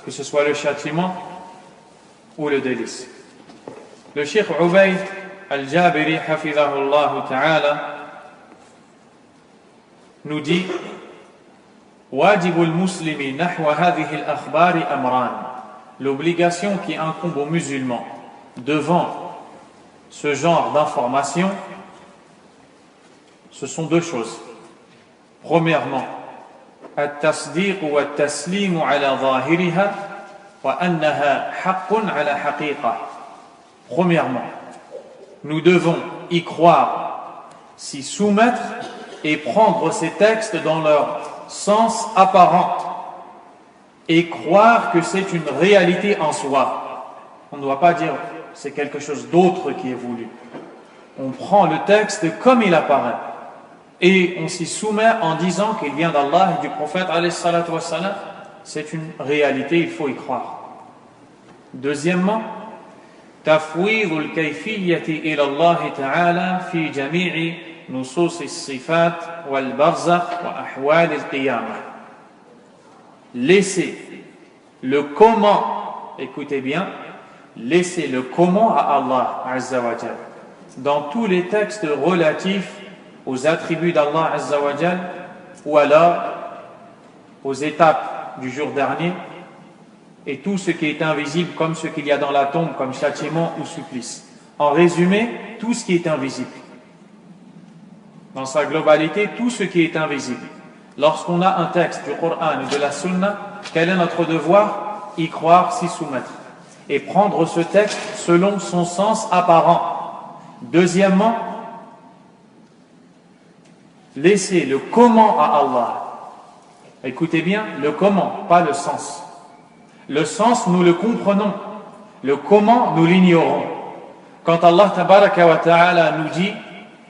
que ce soit le châtiment ou le délice. Le Cheikh Ubayd al-Jabiri hafidhahullah ta'ala nous dit: wajibul muslimi nahwa hadhihi al-akhbari amran. L'obligation qui incombe aux musulmans devant ce genre d'informations, ce sont deux choses. Premièrement, التصديق والتسليم على ظاهرها وأنها حق على حقيقة. Premièrement, nous devons y croire, s'y soumettre et prendre ces textes dans leur sens apparent et croire que c'est une réalité en soi. On ne doit pas dire c'est quelque chose d'autre qui est voulu. On prend le texte comme il apparaît. et on s'y soumet en disant qu'il vient d'Allah et du prophète alayhi salatu wassalam, c'est une réalité, il faut y croire. Deuxièmement, تفويض الكيفية إلى الله تعالى في جميع نصوص الصفات والبرزخ وأحوال القيامة. Laissez le comment, écoutez bien, laissez le comment à Allah Azza wa Jal dans tous les textes relatifs aux attributs d'Allah Azza wa Jal ou alors aux étapes du jour dernier et tout ce qui est invisible comme ce qu'il y a dans la tombe comme châtiment ou supplice. En résumé, tout ce qui est invisible. Dans sa globalité, tout ce qui est invisible. Lorsqu'on a un texte du Coran ou de la Sunna, quel est notre devoir? Y croire, s'y soumettre. Et prendre ce texte selon son sens apparent. Deuxièmement, laisser le comment à Allah. Écoutez bien, le comment, pas le sens. Le sens, nous le comprenons. Le comment, nous l'ignorons. Quand Allah tabaraka wa ta'ala nous dit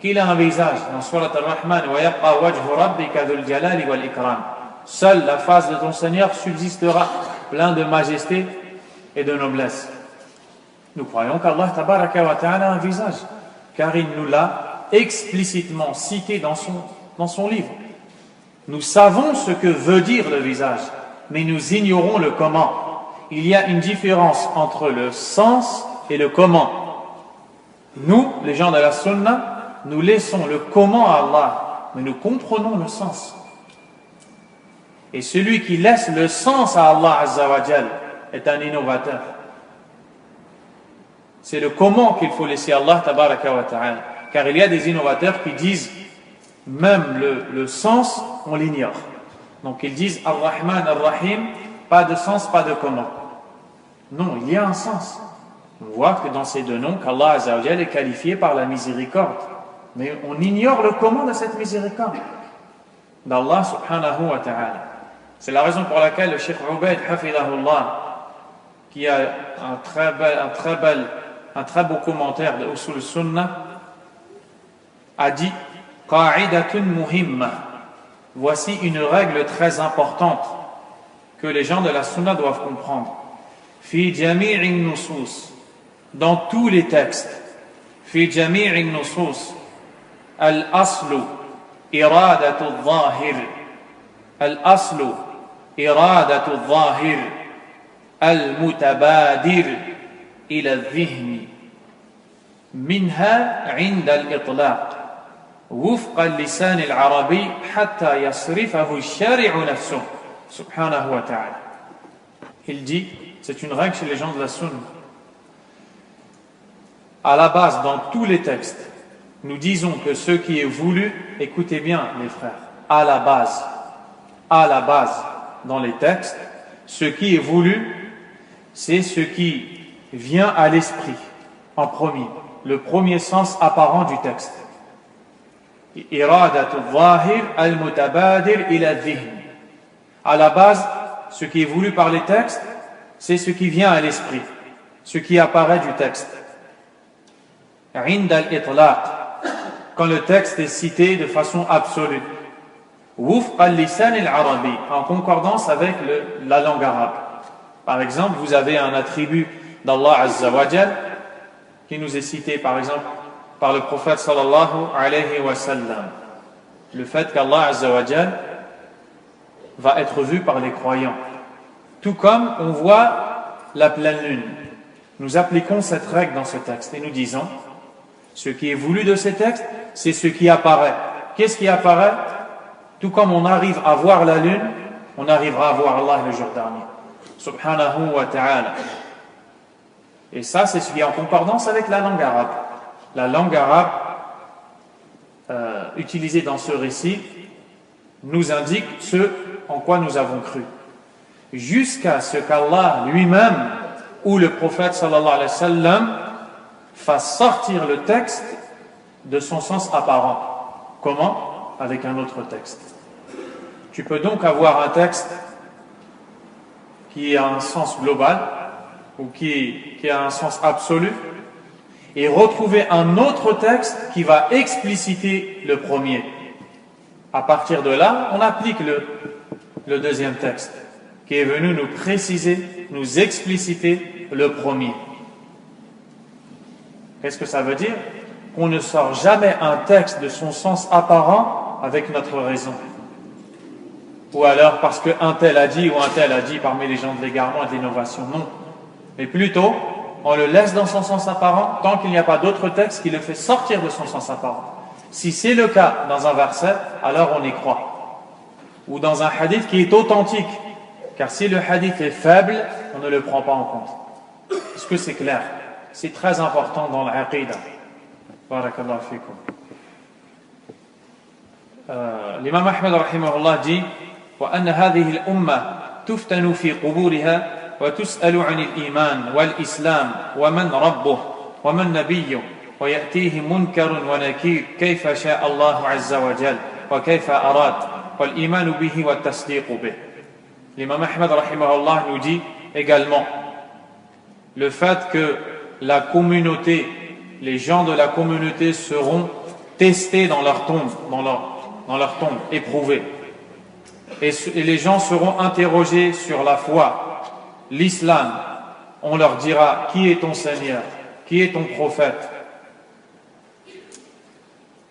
qu'il a un visage dans Surat Al-Rahman, وَيَبْقَى وَجْهُ رَبِّكَ ذُو الْجَلَالِ وَالْإِكْرَامِ, seule la face de ton Seigneur subsistera, plein de majesté et de noblesse. Nous croyons qu'Allah tabaraka wa ta'ala a un visage, car il nous l'a explicitement cité dans son livre. Nous savons ce que veut dire le visage, mais nous ignorons le comment. Il y a une différence entre le sens et le comment. Nous, les gens de la Sunna, nous laissons le comment à Allah, mais nous comprenons le sens. Et celui qui laisse le sens à Allah Azza wa Jal est un innovateur. C'est le comment qu'il faut laisser à Allah tabaraka wa ta'ala. Car il y a des innovateurs qui disent même le sens, on l'ignore. Donc ils disent Ar-Rahman, Ar-Rahim, pas de sens, pas de comment. Non, il y a un sens. On voit que dans ces deux noms, qu'Allah Azza wa Jal est qualifié par la miséricorde. Mais on ignore le comment de cette miséricorde d'Allah subhanahu wa ta'ala. C'est la raison pour laquelle le Cheikh Ubaid hafidahullah, qui a un très beau commentaire de Usul Sunnah, a dit Qa'idatun muhimma. Voici une règle très importante que les gens de la Sunna doivent comprendre. Fi jami'in nusus, dans tous les textes. Fi jami'in nusus, al-aslu iradatu al-zahir. Al-aslu iradatu al-zahir. Al-mutabadir ila al-dhihni. Minha 'inda al-itlaq. وفق اللسان العربي حتى يصرفه الشارع نفسه سبحانه وتعالى. Il dit, c'est une règle chez les gens de la Sunna. À la base, dans tous les textes, nous disons que ce qui est voulu, écoutez bien les frères, à la base, dans les textes, ce qui est voulu, c'est ce qui vient à l'esprit en premier, le premier sens apparent du texte. À la base, ce qui est voulu par les textes, c'est ce qui vient à l'esprit, ce qui apparaît du texte. Quand le texte est cité de façon absolue, en concordance avec la langue arabe. Par exemple, vous avez un attribut d'Allah Azza wa Jal qui nous est cité par exemple par le prophète sallallahu alayhi wa sallam. Le fait qu'Allah Azza wa Jal va être vu par les croyants. Tout comme on voit la pleine lune. Nous appliquons cette règle dans ce texte et nous disons ce qui est voulu de ces textes, c'est ce qui apparaît. Qu'est-ce qui apparaît? Tout comme on arrive à voir la lune, on arrivera à voir Allah le jour dernier. Subhanahu wa ta'ala. Et ça, c'est ce qui est en concordance avec la langue arabe. La langue arabe utilisée dans ce récit nous indique ce en quoi nous avons cru. Jusqu'à ce qu'Allah lui-même ou le prophète sallallahu alayhi wa sallam fasse sortir le texte de son sens apparent. Comment? Avec un autre texte. Tu peux donc avoir un texte qui a un sens global ou qui a un sens absolu et retrouver un autre texte qui va expliciter le premier. À partir de là, on applique le deuxième texte, qui est venu nous préciser, nous expliciter le premier. Qu'est-ce que ça veut dire? Qu'on ne sort jamais un texte de son sens apparent avec notre raison. Ou alors parce qu'un tel a dit ou un tel a dit parmi les gens de l'égarement et de l'innovation. Non. Mais plutôt, on le laisse dans son sens apparent tant qu'il n'y a pas d'autre texte qui le fait sortir de son sens apparent. Si c'est le cas dans un verset, alors on y croit. Ou dans un hadith qui est authentique. Car si le hadith est faible, on ne le prend pas en compte. Est-ce que c'est clair? C'est très important dans l'aqida. Barakallahu fikum. L'imam Ahmed rahimahullah dit وأن هذه الأمة تفتن في قبورها وتسأل عن الإيمان والإسلام ومن ربه ومن نبيه ويأتيه منكر ونكير كيف شاء الله عز وجل وكيف أراد والإيمان به والتصديق به. L'imam Ahmed rahimahullah nous dit également le fait que la communauté, les gens de la communauté seront testés dans leur tombe, éprouvés. Et les gens seront interrogés sur la foi, l'islam. On leur dira qui est ton Seigneur, qui est ton prophète.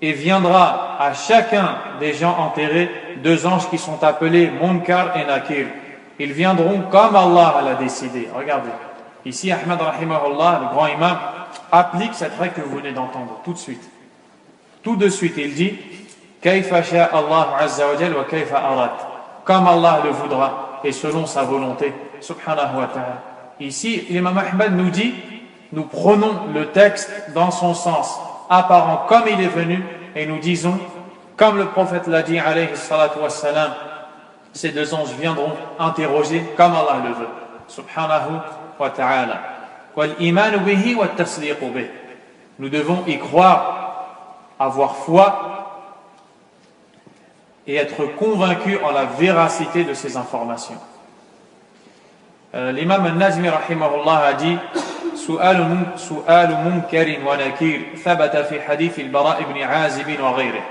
Et viendra à chacun des gens enterrés 2 anges qui sont appelés Munkar et Nakir. Ils viendront comme Allah l'a décidé. Regardez, ici Ahmed rahimahullah, le grand imam, applique cette règle que vous venez d'entendre tout de suite. Tout de suite, il dit Kayfa sha'a Allah azza wa jal wa kayfa arad. Comme Allah le voudra et selon sa volonté, subhanahu wa ta'ala. Ici, l'imam Ahmed nous dit, nous prenons le texte dans son sens apparent comme il est venu et nous disons, comme le prophète l'a dit, alayhi salatu wassalam, ces 2 anges viendront interroger comme Allah le veut, subhanahu wa ta'ala. Wal imanu bihi wa tasdiqu bih. Nous devons y croire, avoir foi et être convaincu en la véracité de ces informations. L'imam al-Najmi rahimahullah a dit سؤال منكر ونكير ثبت في حديث البراء بن عازب وغيره.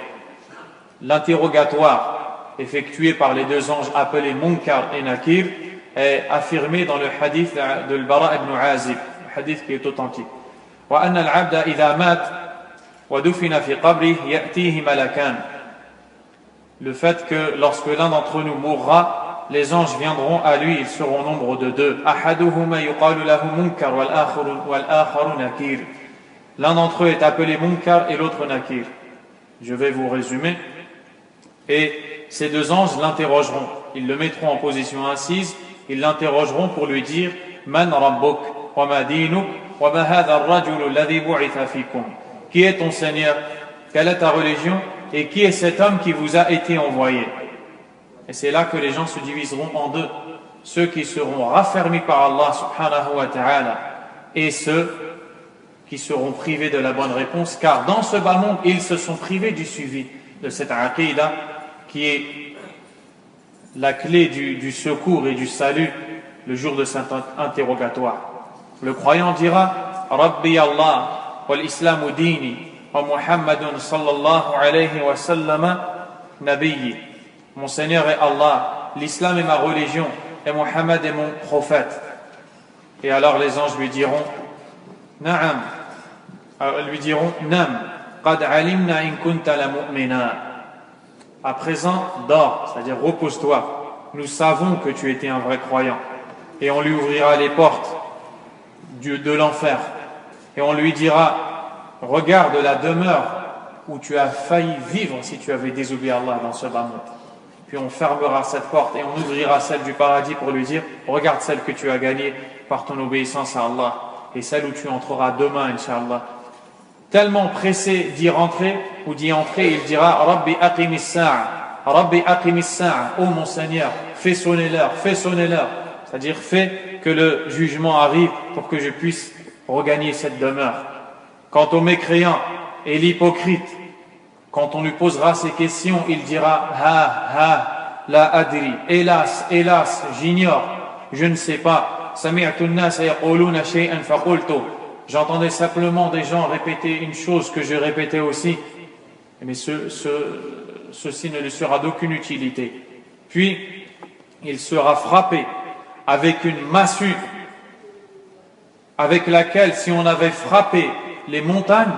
L'interrogatoire effectué par les 2 anges appelés Munkar et Nakir est affirmé dans le hadith de al-Bara ibn Azib, hadith qui est authentique. وأن العبد إذا مات ودفن في قبره يأتيه ملكان. Le fait que lorsque l'un d'entre nous mourra, les anges viendront à lui, ils seront au nombre de 2. أحدهما يقال له منكر والآخر نكير. L'un d'entre eux est appelé Munkar et l'autre Nakir. Je vais vous résumer. Et ces 2 anges l'interrogeront. Ils le mettront en position assise. Ils l'interrogeront pour lui dire Man rabbuk wa ma dinuk wa ma hadha ar-rajul alladhi bu'itha fikum. Qui est ton Seigneur? Quelle est ta religion? Et qui est cet homme qui vous a été envoyé? Et c'est là que les gens se diviseront en 2. Ceux qui seront raffermis par Allah subhanahu wa ta'ala et ceux qui seront privés de la bonne réponse, car dans ce bas monde, ils se sont privés du suivi de cette aqidah qui est la clé du secours et du salut le jour de cet interrogatoire. Le croyant dira Rabbi Allah wal islamu dini wa Muhammadun sallallahu alayhi wa sallam nabiyyi. Mon Seigneur est Allah, l'islam est ma religion et Muhammad est mon prophète. Et alors les anges lui diront Na'am, Nam, qad alimna in kunta la mu'mina. À présent, dors, c'est-à-dire repose-toi. Nous savons que tu étais un vrai croyant. Et on lui ouvrira les portes de l'enfer. Et on lui dira regarde la demeure où tu as failli vivre si tu avais désobéi à Allah dans ce bas monde. Puis on fermera cette porte et on ouvrira celle du paradis pour lui dire regarde celle que tu as gagnée par ton obéissance à Allah et celle où tu entreras demain, Inch'Allah. Tellement pressé d'y rentrer ou d'y entrer, il dira Rabbi aqimis sa'a, Rabbi aqimis sa'a, ô mon Seigneur, fais sonner l'heure, c'est-à-dire fais que le jugement arrive pour que je puisse regagner cette demeure. Quant au mécréant et l'hypocrite, quand on lui posera ces questions, il dira la adri, hélas, j'ignore, je ne sais pas. Sami'tu an-nas yaquluna shay'an faqultu. J'entendais simplement des gens répéter une chose que je répétais aussi. Mais ceci ne lui sera d'aucune utilité. Puis, il sera frappé avec une massue avec laquelle, si on avait frappé les montagnes,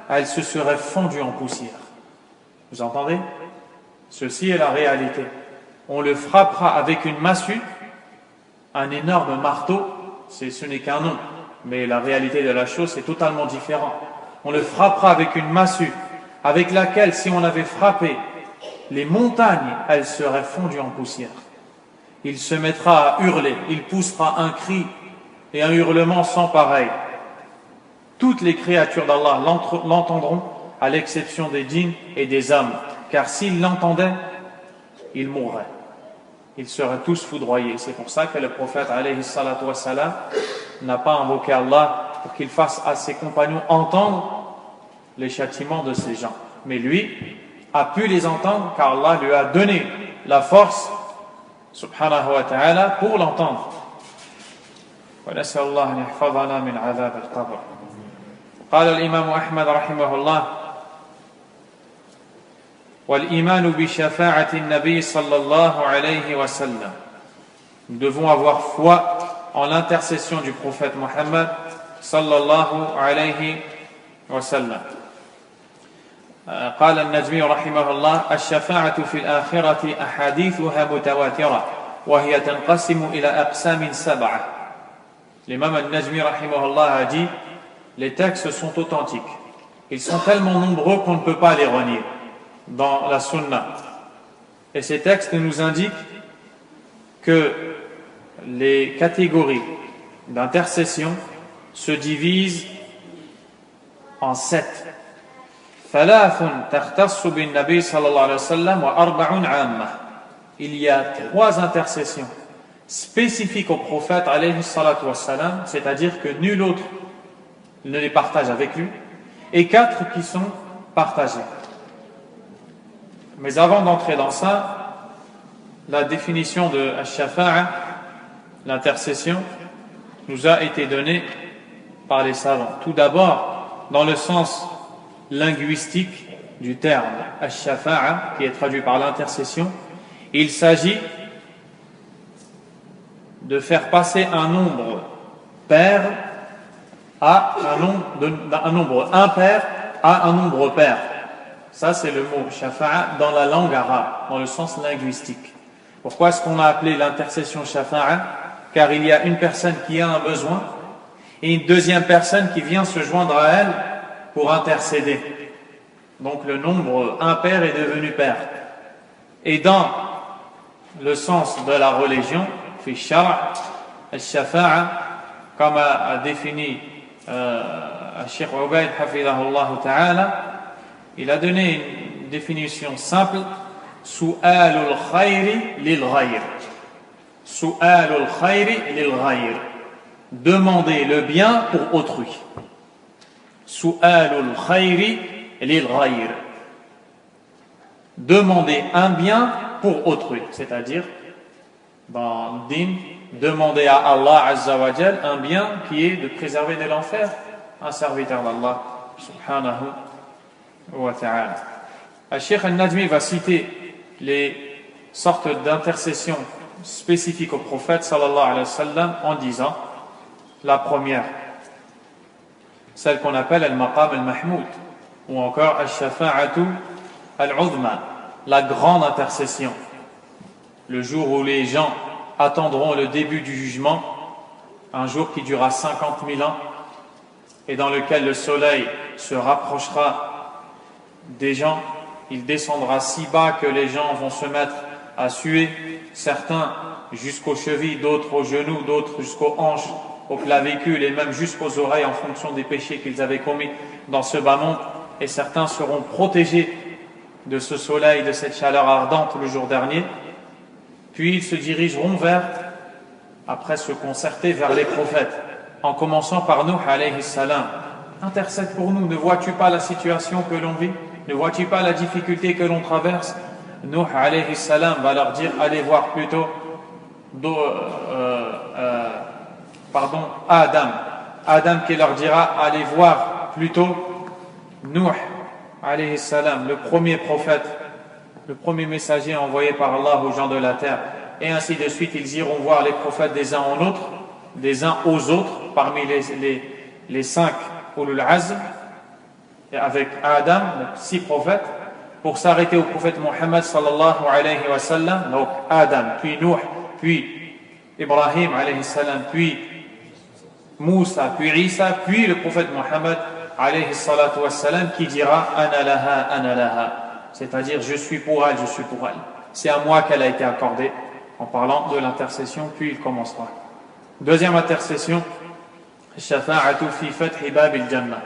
elles se seraient fondues en poussière. Vous entendez? Ceci est la réalité. On le frappera avec une massue, un énorme marteau, ce n'est qu'un nom, mais la réalité de la chose c'est totalement différent. On le frappera avec une massue, avec laquelle, si on avait frappé les montagnes, elles seraient fondues en poussière. Il se mettra à hurler, il poussera un cri et un hurlement sans pareil. Toutes les créatures d'Allah l'entendront, à l'exception des djinns et des âmes, car s'ils l'entendaient, ils mourraient. Ils seraient tous foudroyés. C'est pour ça que le prophète alayhi salatu wassalam n'a pas invoqué Allah pour qu'il fasse à ses compagnons entendre les châtiments de ces gens. Mais lui a pu les entendre car Allah lui a donné la force subhanahu wa ta'ala pour l'entendre. ونسأل الله أن يحفظنا من عذاب القبر. قال الإمام أحمد رحمه الله: والإيمان بشفاعة النبي صلى الله عليه وسلم. Nous devons avoir foi en l'intercession du prophète Mohammed sallallahu alayhi wa sallam. قال النجمي رحمه الله: الشفاعة في الآخرة أحاديثها متواترة وهي تنقسم إلى أقسام سبعة. L'imam al-Najmi rahimahullah a dit: les textes sont authentiques. Ils sont tellement nombreux qu'on ne peut pas les renier dans la sunna. Et ces textes nous indiquent que les catégories d'intercession se divisent en 7. Il y a 3 intercessions spécifiques au prophète alayhi salatu wassalam, c'est-à-dire que nul autre ne les partage avec lui, et 4 qui sont partagées. Mais avant d'entrer dans ça, la définition de ash-shafa'a, l'intercession, nous a été donnée par les savants. Tout d'abord, dans le sens linguistique du terme ash-shafa'a, qui est traduit par l'intercession, il s'agit de faire passer un nombre pair à un nombre impair à un nombre pair. Ça, c'est le mot shafa'a dans la langue arabe, dans le sens linguistique. Pourquoi est-ce qu'on a appelé l'intercession shafa'a? Car il y a une personne qui a un besoin et une deuxième personne qui vient se joindre à elle pour intercéder. Donc le nombre impair est devenu pair. Et dans le sens de la religion, fi shar' al-shafa'a, comme a défini Cheikh Ubayd hafidahullah ta'ala, il a donné une définition simple: su'alul khayri lil ghayr. Su'alul khayri lil ghayr. Demander le bien pour autrui. Su'alul khayri lil ghayr. Demander un bien pour autrui, c'est-à-dire dans le din, demander à Allah Azza wa Jal un bien qui est de préserver de l'enfer un serviteur d'Allah subhanahu wa ta'ala. Cheikh al-Najmi va citer les sortes d'intercessions spécifiques au prophète sallallahu alayhi wa sallam en disant: la première, celle qu'on appelle al-maqam al-mahmoud, ou encore al-shafa'atu al-uzma, la grande intercession, le jour où les gens attendront le début du jugement, un jour qui durera 50 000 ans et dans lequel le soleil se rapprochera des gens, il descendra si bas que les gens vont se mettre à suer, certains jusqu'aux chevilles, d'autres aux genoux, d'autres jusqu'aux hanches, aux clavicules et même jusqu'aux oreilles en fonction des péchés qu'ils avaient commis dans ce bas monde, et certains seront protégés de ce soleil, de cette chaleur ardente le jour dernier. Puis ils se dirigeront après se concerter vers les prophètes, en commençant par Nuh alayhi salam. Intercède pour nous, ne vois-tu pas la situation que l'on vit? Ne vois-tu pas la difficulté que l'on traverse? Nuh alayhi salam va leur dire: allez voir plutôt Adam qui leur dira: allez voir plutôt Nuh alayhi salam, le premier prophète, le premier messager envoyé par Allah aux gens de la terre. Et ainsi de suite, ils iront voir les prophètes des uns aux autres, parmi les 5 Ulul Azm, et avec Adam, donc 6 prophètes, pour s'arrêter au prophète Muhammad sallallahu alayhi wa sallam, donc Adam, puis Nuh, puis Ibrahim alayhi salam, puis Moussa, puis Isa, puis le prophète Muhammad alayhi salatu wa salam, qui dira Ana laha, c'est-à-dire je suis pour elle, c'est à moi qu'elle a été accordée, en parlant de l'intercession, puis il commencera. Deuxième intercession, Shafa'atu fi fathi babil jannah,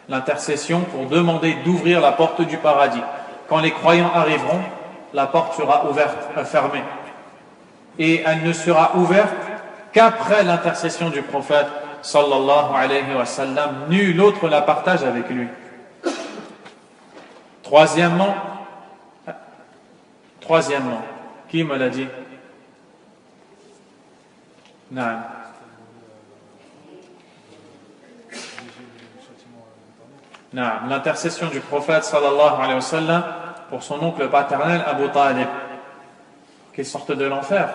l'intercession pour demander d'ouvrir la porte du paradis. Quand les croyants arriveront, la porte sera fermée. Et elle ne sera ouverte qu'après l'intercession du prophète sallallahu alayhi wa sallam. Nul autre la partage avec lui. Troisièmement, qui me l'a dit? Non. L'intercession du prophète sallallahu alayhi wa sallam pour son oncle paternel Abu Talib, qu'il sorte de l'enfer,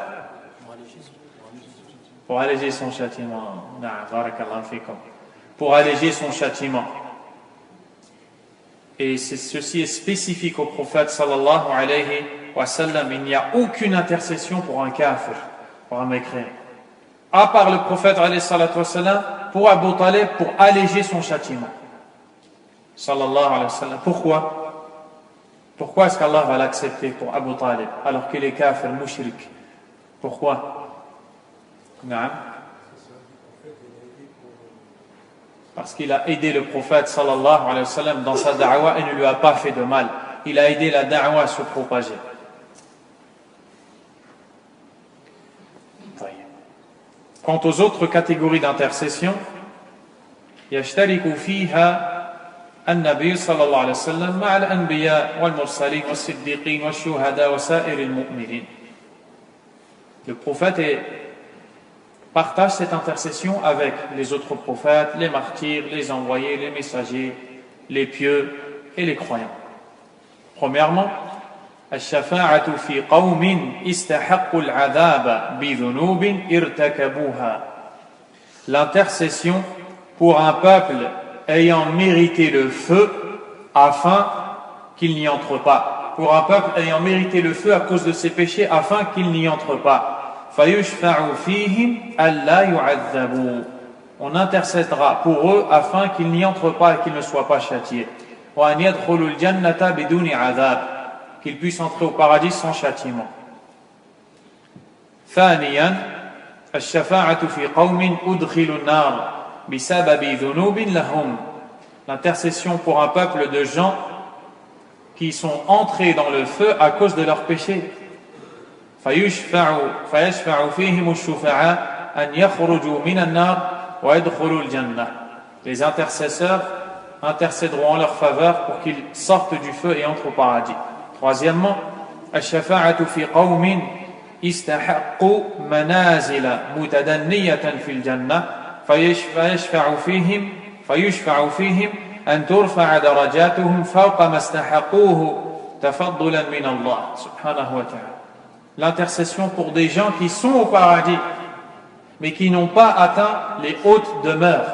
pour alléger son châtiment. Pour alléger son châtiment. Et ceci est spécifique au prophète sallallahu alayhi wa sallam. Il n'y a aucune intercession pour un kafir, pour un mécréant, à part le prophète alayhi salatu wa sallam, pour Abu Talib, pour alléger son châtiment. Sallallahu alayhi wa sallam. Pourquoi est-ce qu'Allah va l'accepter pour Abu Talib alors qu'il est kafir, mushrik? Pourquoi? Parce qu'il a aidé le prophète sallallahu alayhi wa sallam dans sa da'wa et ne lui a pas fait de mal. Il a aidé la da'wa à se propager. Quant aux autres catégories d'intercession, yashtariku fiha النبي صلى الله عليه وسلم مع الأنبياء والمرسلين والصديقين والشهداء وسائر المؤمنين. Le prophète partage cette intercession avec les autres prophètes, les martyrs, les envoyés, les messagers, les pieux et les croyants. Premièrement, الشفاعة في قوم استحقوا العذاب بذنوب ارتكبوها. L'intercession pour un peuple ayant mérité le feu afin qu'il n'y entre pas. Pour un peuple ayant mérité le feu à cause de ses péchés afin qu'il n'y entre pas. فَيُشْفَعُ فِيهِمْ أَلَّا يُعَذَّبُوا. On intercédera pour eux afin qu'ils n'y entrent pas et qu'ils ne soient pas châtiés. وَأَنْ يَدْخُلُوا الْجَنَّةَ بِدُونِ عَذَابٍ. Qu'ils puissent entrer au paradis sans châtiment. ثانيا الشفاعة في قوم أدخلوا النار بسبب ذنوب لهم. L'intercession pour un peuple de gens qui sont entrés dans le feu à cause de leurs péchés. فيشفع فيهم الشفعاء أن يخرجوا من النار ويدخلوا الجنة. Les intercesseurs intercéderont en leur faveur pour qu'ils sortent du feu et entrent au paradis. Troisièmement, الشفاعة في قوم استحقوا منازل متدنية في الجنة فيشفع فيهم أن ترفع درجاتهم فوق ما استحقوه تفضلا من الله سبحانه وتعالى. L'intercession pour des gens qui sont au paradis mais qui n'ont pas atteint les hautes demeures.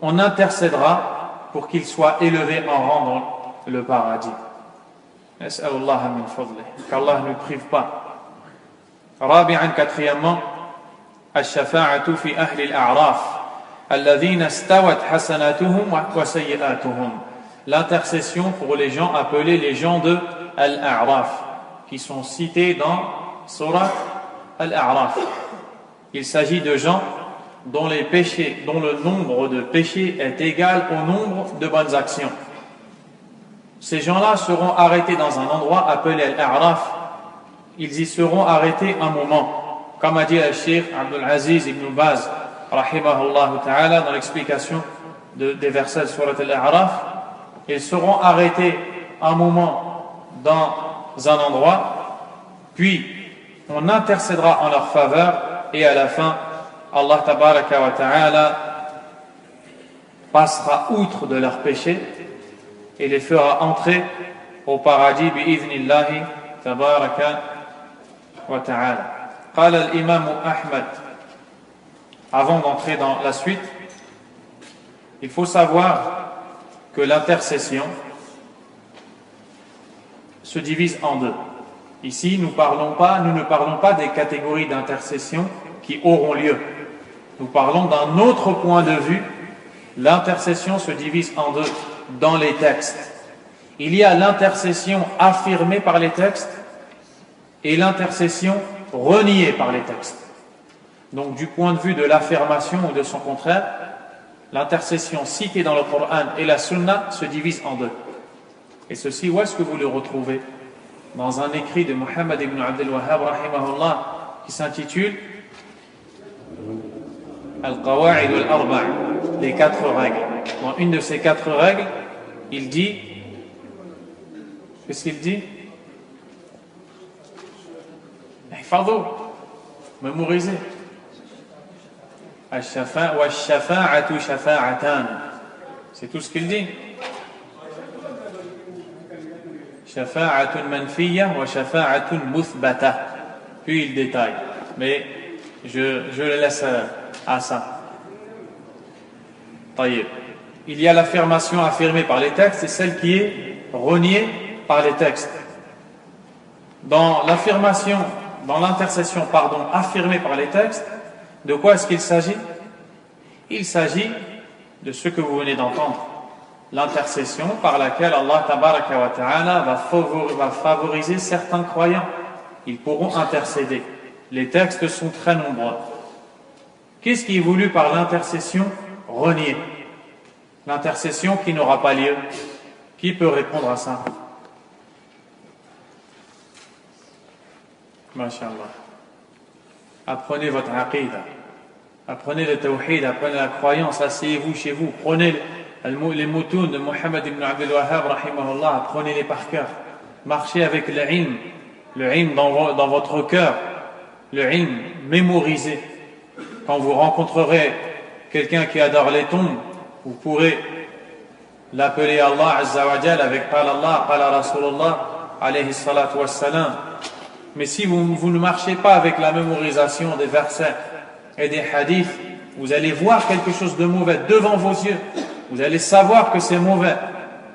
On intercédera pour qu'ils soient élevés en rang dans le paradis. Nas'alullah min fadlih, qu'Allah ne prive pas. رابعا, quatrièmement, الشفاعة في أهل الأعراف الذين استوت حسناتهم وسيئاتهم. L'intercession pour les gens appelés les gens de Al-A'raf, qui sont cités dans Surah Al-A'raf. Il s'agit de gens dont les péchés, dont le nombre de péchés est égal au nombre de bonnes actions. Ces gens-là seront arrêtés dans un endroit appelé Al-A'raf. Ils y seront arrêtés un moment. Comme a dit le Cheikh Abdul Aziz ibn Baz, rahimahullah ta'ala, dans l'explication des versets de Surat Al-A'raf, ils seront arrêtés un moment dans un endroit, puis on intercédera en leur faveur, et à la fin, Allah tabaraka wa ta'ala passera outre de leurs péchés et les fera entrer au paradis bi'idhnillahi tabaraka wa ta'ala. قال الإمام أحمد. Avant d'entrer dans la suite, il faut savoir que l'intercession se divise en deux. Ici, nous ne parlons pas des catégories d'intercession qui auront lieu. Nous parlons d'un autre point de vue. L'intercession se divise en deux dans les textes. Il y a l'intercession affirmée par les textes et l'intercession reniée par les textes. Donc, du point de vue de l'affirmation ou de son contraire, l'intercession citée dans le Coran et la Sunna se divise en deux. Et ceci, où est-ce que vous le retrouvez? Dans un écrit de Muhammad ibn Abdul Wahhab, rahimahullah, qui s'intitule Al-Qawa'id al-Arba', les 4 règles. Dans une de ces 4 règles, il dit, qu'est-ce qu'il dit? Ihfadhu, mémorisez. Al-shafa'atu shafa'atan. C'est tout ce qu'il dit. Shafa'atun manfiyya wa shafa'atun muthbata. Puis il détaille. Mais je le laisse à ça. Taïb. Il y a l'affirmation affirmée par les textes et celle qui est reniée par les textes. Dans l'intercession, affirmée par les textes, de quoi est-ce qu'il s'agit? Il s'agit de ce que vous venez d'entendre. L'intercession par laquelle Allah tabaraka wa ta'ala va favoriser certains croyants. Ils pourront intercéder. Les textes sont très nombreux. Qu'est-ce qui est voulu par l'intercession reniée? L'intercession qui n'aura pas lieu. Qui peut répondre à ça? Masha'Allah. Apprenez votre aqidah. Apprenez le tawhid, apprenez la croyance. Asseyez-vous chez vous. Prenez les moutons de Muhammad ibn Abdul Wahhab, rahimahullah. Apprenez-les par cœur. Marchez avec le ilm dans votre cœur. Le ilm, mémorisez. Quand vous rencontrerez quelqu'un qui adore les tombes, vous pourrez l'appeler Allah Azza wa Jal avec Qala Allah, Qala Rasulullah, alayhi salatu wassalam. Mais si vous ne marchez pas avec la mémorisation des versets et des hadiths, vous allez voir quelque chose de mauvais devant vos yeux. Vous allez savoir que c'est mauvais.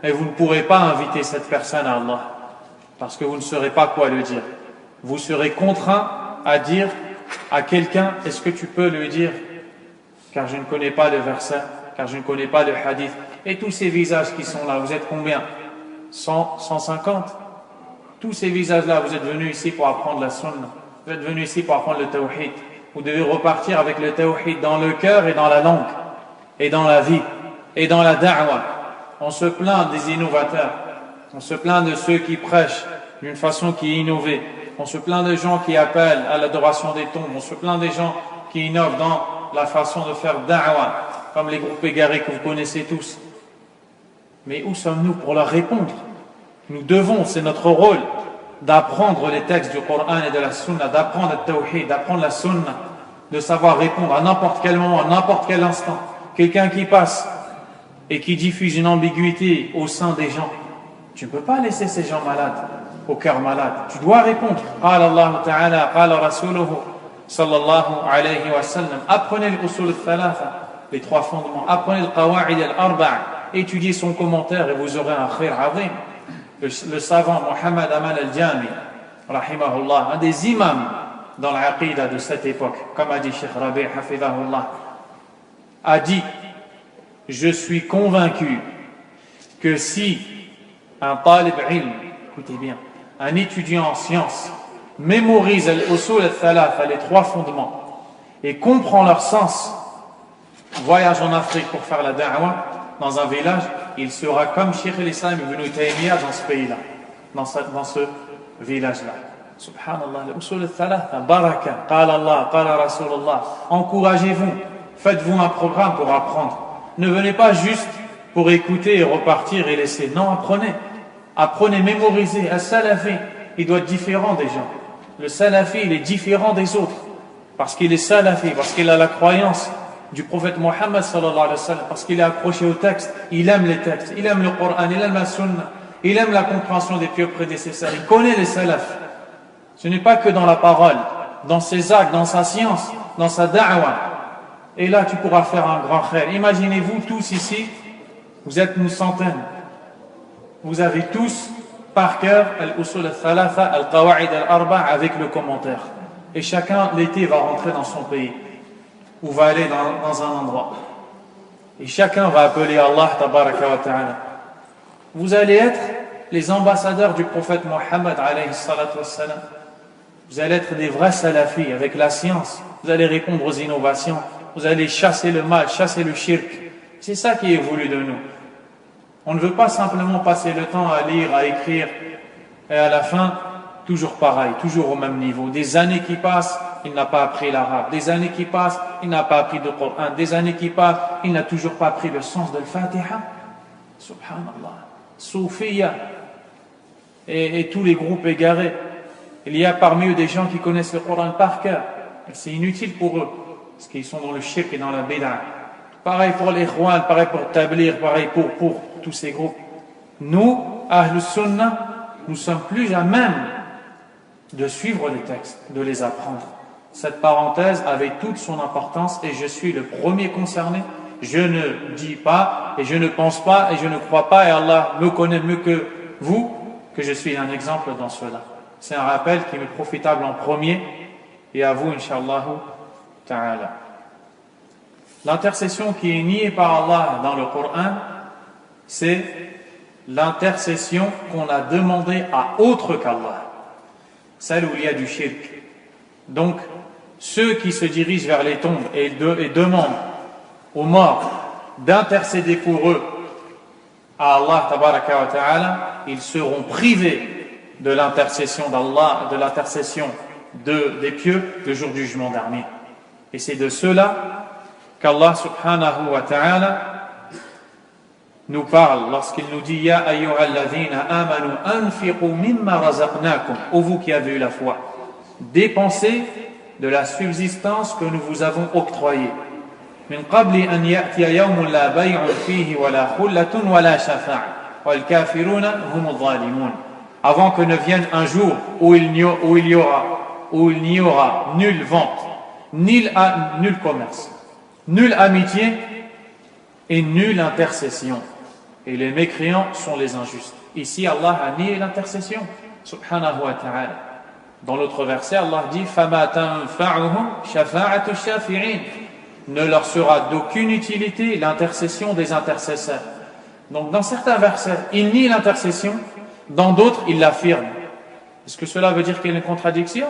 Et vous ne pourrez pas inviter cette personne à Allah. Parce que vous ne saurez pas quoi lui dire. Vous serez contraint à dire à quelqu'un, est-ce que tu peux lui dire, car je ne connais pas le verset, car je ne connais pas le hadith. Et tous ces visages qui sont là, vous êtes combien? 100, 150? Tous ces visages-là, vous êtes venus ici pour apprendre la sunna. Vous êtes venus ici pour apprendre le tawhid. Vous devez repartir avec le tawhid dans le cœur et dans la langue, et dans la vie, et dans la da'wah. On se plaint des innovateurs. On se plaint de ceux qui prêchent d'une façon qui est innovée. On se plaint des gens qui appellent à l'adoration des tombes. On se plaint des gens qui innovent dans la façon de faire da'wah, comme les groupes égarés que vous connaissez tous. Mais où sommes-nous pour leur répondre? Nous devons, c'est notre rôle, d'apprendre les textes du Coran et de la Sunna, d'apprendre le tawhid, d'apprendre la Sunna, de savoir répondre à n'importe quel moment, à n'importe quel instant. Quelqu'un qui passe et qui diffuse une ambiguïté au sein des gens, tu ne peux pas laisser ces gens malades, au cœur malade. Tu dois répondre. Qala Allah Ta'ala, Qala Rasuluhu, sallallahu alayhi wa sallam. Apprenez l'usul al-thalatha, les 3 fondements. Apprenez le qawa'id al-arba'. Étudiez son commentaire et vous aurez un khayr azim. Le savant Muhammad Amal al-Jami, rahimahullah, un des imams dans l'aqidah de cette époque, comme a dit Cheikh Rabi' hafidhahullah, a dit: je suis convaincu que si un talib ilm, écoutez bien, un étudiant en sciences mémorise al-usul al-thalatha, les 3 fondements, et comprend leur sens, voyage en Afrique pour faire la da'wah dans un village, il sera comme Cheikh al-Islam ibn Taymiyyah dans ce pays-là, dans ce village-là. Subhanallah, l'usul al-thalatha, baraka, qala Allah, qala Rasulullah. Encouragez-vous, faites-vous un programme pour apprendre. Ne venez pas juste pour écouter et repartir et laisser. Non, apprenez. Apprenez, mémorisez. Un salafi, il doit être différent des gens. Le salafi, il est différent des autres. Parce qu'il est salafi, parce qu'il a la croyance du prophète Mohammed sallallahu alayhi wa sallam, parce qu'il est accroché au texte, il aime les textes, il aime le Coran, il aime la sunna, Il aime la compréhension des pieux prédécesseurs. Il connaît les salafs. Ce n'est pas que dans la parole, dans ses actes, dans sa science, dans sa da'wa. Et là, tu pourras faire un grand khair. Imaginez-vous tous ici, vous êtes une centaine. Vous avez tous par cœur Al-Usul al-Thalatha, Al-Qawa'id al-Arba' avec le commentaire. Et chacun, l'été, va rentrer dans son pays. Ou va aller dans un endroit. Et chacun va appeler Allah, tabaraka wa ta'ala. Vous allez être les ambassadeurs du prophète Mohammed, alayhi salatu wassalam. Vous allez être des vrais salafis avec la science. Vous allez répondre aux innovations. Vous allez chasser le mal, chasser le shirk. C'est ça qui est voulu de nous. On ne veut pas simplement passer le temps à lire, à écrire, et à la fin, toujours pareil, toujours au même niveau. Des années qui passent, il n'a pas appris l'arabe. Des années qui passent, il n'a pas appris le Coran. Des années qui passent, il n'a toujours pas appris le sens de l'Fatiha. Subhanallah. Soufia. Et tous les groupes égarés. Il y a parmi eux des gens qui connaissent le Coran par cœur. C'est inutile pour eux, parce qu'ils sont dans le shirk et dans la bid'a. Pareil pour les Ikhwan, pareil pour Tablir, pareil pour tous ces groupes. Nous, Ahlus Sunnah, nous sommes plus à même de suivre les textes, de les apprendre. Cette parenthèse avait toute son importance et je suis le premier concerné. Je ne dis pas et je ne pense pas et je ne crois pas, et Allah me connaît mieux que vous, que je suis un exemple dans cela. C'est un rappel qui m'est profitable en premier, et à vous, Inch'Allah ta'ala. L'intercession qui est niée par Allah dans le Coran, c'est l'intercession qu'on a demandée à autre qu'Allah. Celle où il y a du shirk. Donc, ceux qui se dirigent vers les tombes et demandent aux morts d'intercéder pour eux à Allah tabaraka wa ta'ala, ils seront privés de l'intercession d'Allah, de l'intercession des pieux le jour du jugement dernier. Et c'est de cela qu'Allah subhanahu wa ta'ala nous parle lorsqu'il nous dit Ya ayyuhalladhina amanu anfiqu mimma razaqnakum. Ô vous qui avez eu la foi, dépensez de la subsistance que nous vous avons octroyée. Min qabli an ya'tiya yawmun la bay'un fihi wa la khullatun wa la shafa'a wal kafiruna humuz zalimun. Avant que ne vienne un jour où il n'y aura nulle vente, nul commerce, nulle amitié et nulle intercession. Et les mécréants sont les injustes. Ici, Allah a nié l'intercession, subhanahu wa ta'ala. Dans l'autre verset, Allah dit فَمَا تَنْفَعُهُمْ شَفَاعَةُ الشَّافِعِينَ. Ne leur sera d'aucune utilité l'intercession des intercesseurs. Donc, dans certains versets, il nie l'intercession, dans d'autres, il l'affirme. Est-ce que cela veut dire qu'il y a une contradiction?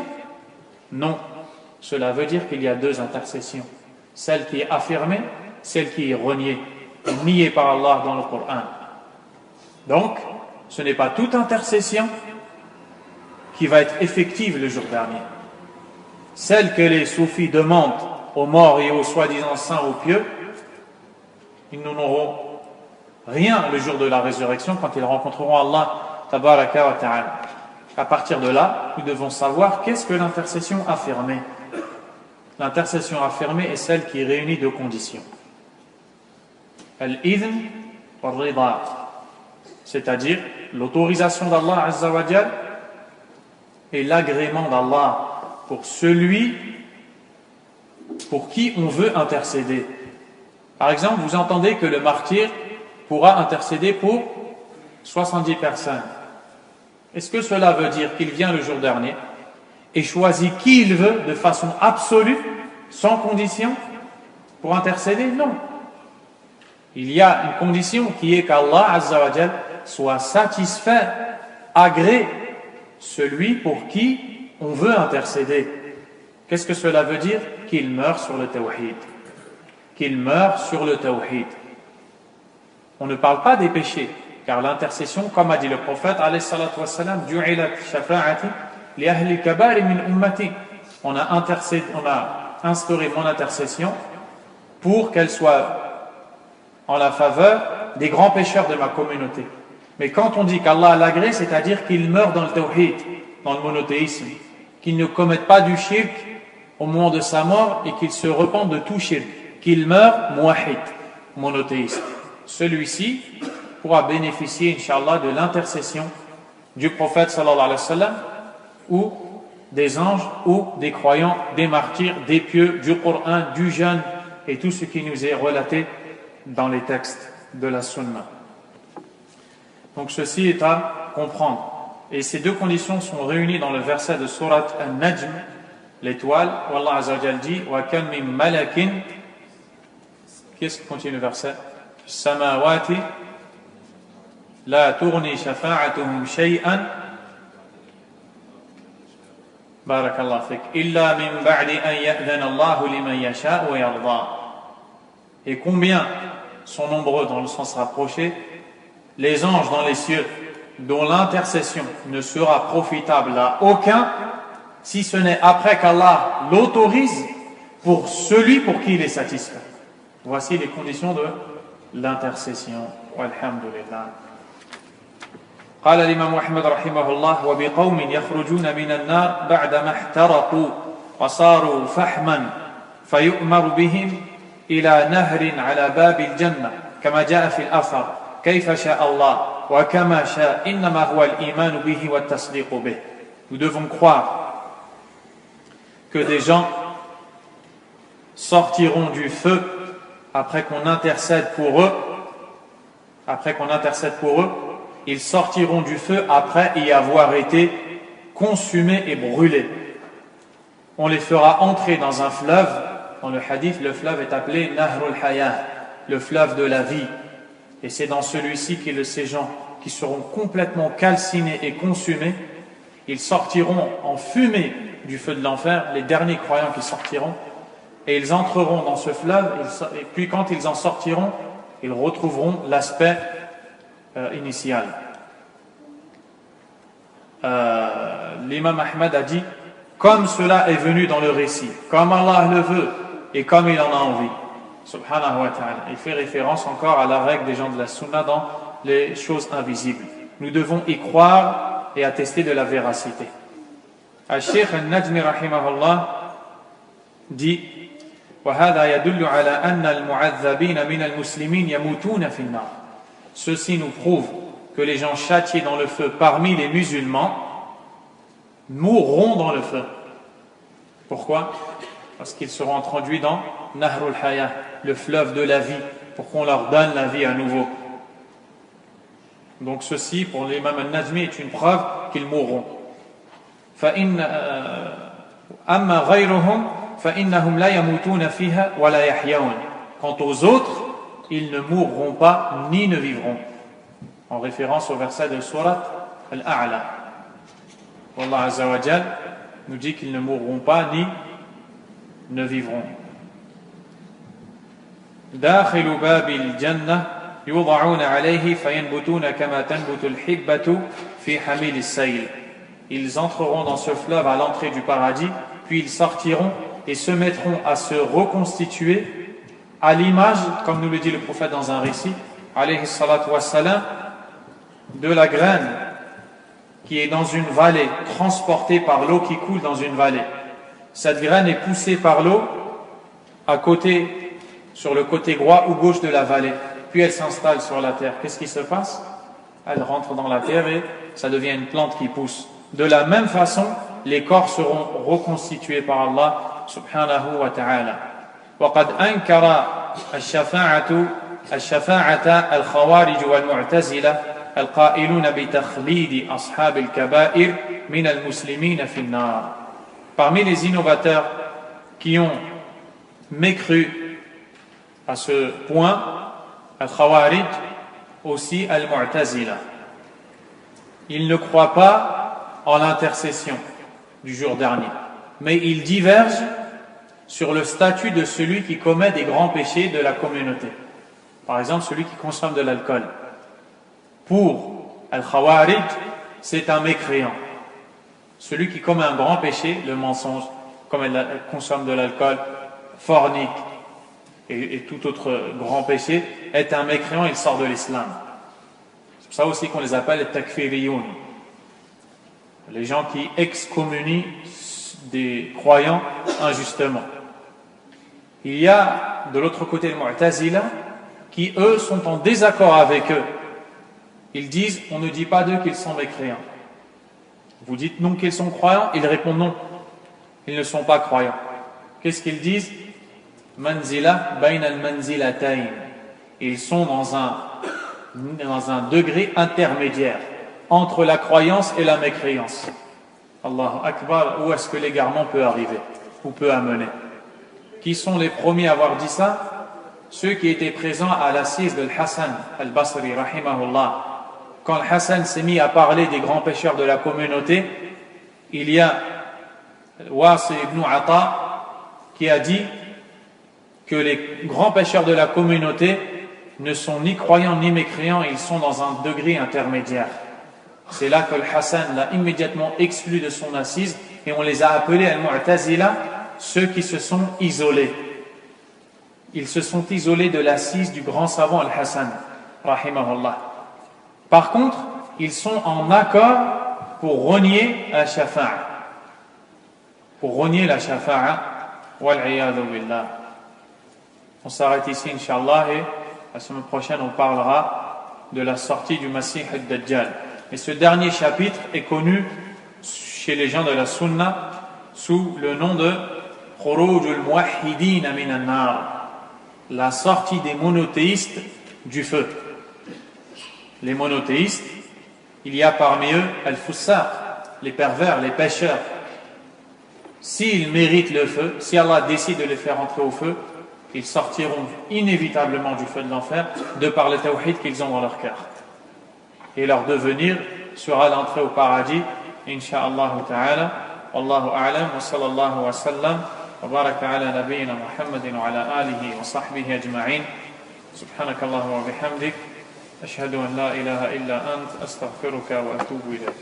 Non. Cela veut dire qu'il y a deux intercessions. Celle qui est affirmée, celle qui est reniée, niée par Allah dans le Coran. Donc, ce n'est pas toute intercession qui va être effective le jour dernier. Celle que les soufis demandent aux morts et aux soi-disant saints, aux pieux, ils n'auront rien le jour de la résurrection quand ils rencontreront Allah tabaraka wa ta'ala. À partir de là, nous devons savoir qu'est-ce que l'intercession affirmée. L'intercession affirmée est celle qui réunit deux conditions. Al-idhn wal-rida, c'est-à-dire l'autorisation d'Allah Azza wa Jal et l'agrément d'Allah pour celui pour qui on veut intercéder. Par exemple, vous entendez que le martyr pourra intercéder pour 70 personnes. Est-ce que cela veut dire qu'il vient le jour dernier et choisit qui il veut de façon absolue, sans condition, pour intercéder? Non. Il y a une condition qui est qu'Allah Azza wa Jal soit satisfait, agrée celui pour qui on veut intercéder. Qu'est-ce que cela veut dire? Qu'il meurt sur le tawhid. Qu'il meurt sur le tawhid. On ne parle pas des péchés, car l'intercession, comme a dit le prophète, alayhi salatu wassalam, ju'ilat shafa'ati li ahli kabari min ummati. On a instauré mon intercession pour qu'elle soit en la faveur des grands pécheurs de ma communauté. Mais quand on dit qu'Allah l'agrée, c'est-à-dire qu'il meurt dans le tawhid, dans le monothéisme, qu'il ne commette pas du shirk au moment de sa mort et qu'il se repente de tout shirk, qu'il meurt muwahhid, monothéiste. Celui-ci pourra bénéficier, Inch'Allah, de l'intercession du prophète sallallahu alayhi wa sallam, ou des anges, ou des croyants, des martyrs, des pieux, du Coran, du jeûne, et tout ce qui nous est relaté dans les textes de la Sunna. Donc ceci est à comprendre. Et ces deux conditions sont réunies dans le verset de Surat An-Najm, l'étoile, où Allah Azza wa Jal dit « Wa kam min malakin » Qu'est-ce qui continue le verset? « Samawati la tourni shafa'atuhum shay'an » Barakallah fik. « Illa min ba'di an ya'dhana Allahu liman yasha'u wa yarda » Et combien sont nombreux dans le sens rapproché les anges dans les cieux dont l'intercession ne sera profitable à aucun si ce n'est après qu'Allah l'autorise pour celui pour qui il est satisfait. Voici les conditions de l'intercession. Walhamdulillah. قال الإمام أحمد رحمه الله وبقوم يخرجون من النار بعدما احترقوا وصاروا فحما فيؤمر بهم إلى نهر على باب الجنة كما جاء في الأثر كيف شاء الله وكما شاء إنما هو الإيمان به والتصديق به. Nous devons croire que des gens sortiront du feu après qu'on intercède pour eux, ils sortiront du feu après y avoir été consumés et brûlés. On les fera entrer dans un fleuve. Dans le hadith, le fleuve est appelé Nahrul Hayah, le fleuve de la vie. Et c'est dans celui-ci que ces gens qui seront complètement calcinés et consumés, ils sortiront en fumée du feu de l'enfer, les derniers croyants qui sortiront, et ils entreront dans ce fleuve, et puis quand ils en sortiront, ils retrouveront l'aspect initial. L'imam Ahmad a dit, comme cela est venu dans le récit, comme Allah le veut, et comme il en a envie. Subhanahu wa ta'ala. Il fait référence encore à la règle des gens de la Sunna dans les choses invisibles. Nous devons y croire et attester de la véracité. Al-Sheikh Al-Najmi rahimahullah dit وَهَذَا يَدُلُّ عَلَى أَنَّ الْمُعَذَّبِينَ مِنَ الْمُسْلِمِينَ يَمُوتُونَ فِي النَّارِ. Ceci nous prouve que les gens châtiés dans le feu parmi les musulmans mourront dans le feu. Pourquoi? Parce qu'ils seront introduits dans Nahrul Hayah, le fleuve de la vie, pour qu'on leur donne la vie à nouveau. Donc ceci, pour l'imam al-Najmi, est une preuve qu'ils mourront. أَمَّا غَيْرُهُمْ فَإِنَّهُمْ لَا يَمُوتُونَ فِيهَا وَلَا يَحْيَوْنَ. Quant aux autres, ils ne mourront pas ni ne vivront. En référence au verset de Surat Al-A'la. Allah Azza wa Jal nous dit qu'ils ne mourront pas ni ne vivront. داخل باب الجنة يوضعون عليه فينبتون كما تنبت الحبة في حميل السيل. Ils entreront dans ce fleuve à l'entrée du paradis, puis ils sortiront et se mettront à se reconstituer à l'image, comme nous le dit le prophète dans un récit, alayhi salatu wassalam, de la graine qui est dans une vallée, transportée par l'eau qui coule dans une vallée. Cette graine est poussée par l'eau à côté, sur le côté droit ou gauche de la vallée. Puis elle s'installe sur la terre. Qu'est-ce qui se passe? Elle rentre dans la terre et ça devient une plante qui pousse. De la même façon, les corps seront reconstitués par Allah subhanahu wa ta'ala. وقد أنكر الشفاعة الخوارج والمعتزلة القائلون بتخليد أصحاب الكبائر من المسلمين في النار. Parmi les innovateurs qui ont mécru à ce point, Al-Khawarij, aussi Al-Mu'tazila. Ils ne croient pas en l'intercession du jour dernier, mais ils divergent sur le statut de celui qui commet des grands péchés de la communauté. Par exemple, celui qui consomme de l'alcool. Pour Al-Khawarij, c'est un mécréant. Celui qui commet un grand péché, le mensonge, comme elle consomme de l'alcool, fornique et tout autre grand péché, est un mécréant, il sort de l'islam. C'est pour ça aussi qu'on les appelle les takfiriyoun, les gens qui excommunient des croyants injustement. Il y a de l'autre côté le Mu'tazila qui eux sont en désaccord avec eux Ils disent, on ne dit pas d'eux qu'ils sont mécréants. Vous dites non qu'ils sont croyants, ils répondent non, ils ne sont pas croyants. Qu'est-ce qu'ils disent? Manzila bayna al-manzilatayn. Ils sont dans un degré intermédiaire entre la croyance et la mécréance. Allahu Akbar, où est-ce que l'égarement peut arriver ou peut amener? Qui sont les premiers à avoir dit ça? Ceux qui étaient présents à l'assise de Hassan al-Basri, rahimahullah. Quand Hassan s'est mis à parler des grands pécheurs de la communauté, il y a Wasi ibn Ata qui a dit que les grands pécheurs de la communauté ne sont ni croyants ni mécréants, ils sont dans un degré intermédiaire. C'est là que le Hassan l'a immédiatement exclu de son assise et on les a appelés al-Mu'tazila, ceux qui se sont isolés. Ils se sont isolés de l'assise du grand savant al-Hassan, rahimahullah. Par contre, ils sont en accord pour renier la shafa'a. Pour renier la shafa'a, wal-'iyadhu billah. On s'arrête ici, Inch'Allah, et la semaine prochaine, on parlera de la sortie du Masih al-Dajjal. Et ce dernier chapitre est connu chez les gens de la Sunna sous le nom de Khurujul Muwahhidin min an-nar, la sortie des monothéistes du feu. Les monothéistes, il y a parmi eux al-fussaq, les pervers, les pécheurs. S'ils méritent le feu, si Allah décide de les faire entrer au feu, ils sortiront inévitablement du feu de l'enfer de par le tawhid qu'ils ont dans leur cœur. Et leur devenir sera l'entrée au paradis, insha'Allah ta'ala. Wallahu a'lam, wa sallallahu wa sallam, wa baraka ala nabiyyina Muhammadin wa ala alihi wa sahbihi ajma'in. Subhanakallahumma wa bihamdik. أشهد أن لا إله إلا أنت أستغفرك وأتوب إليك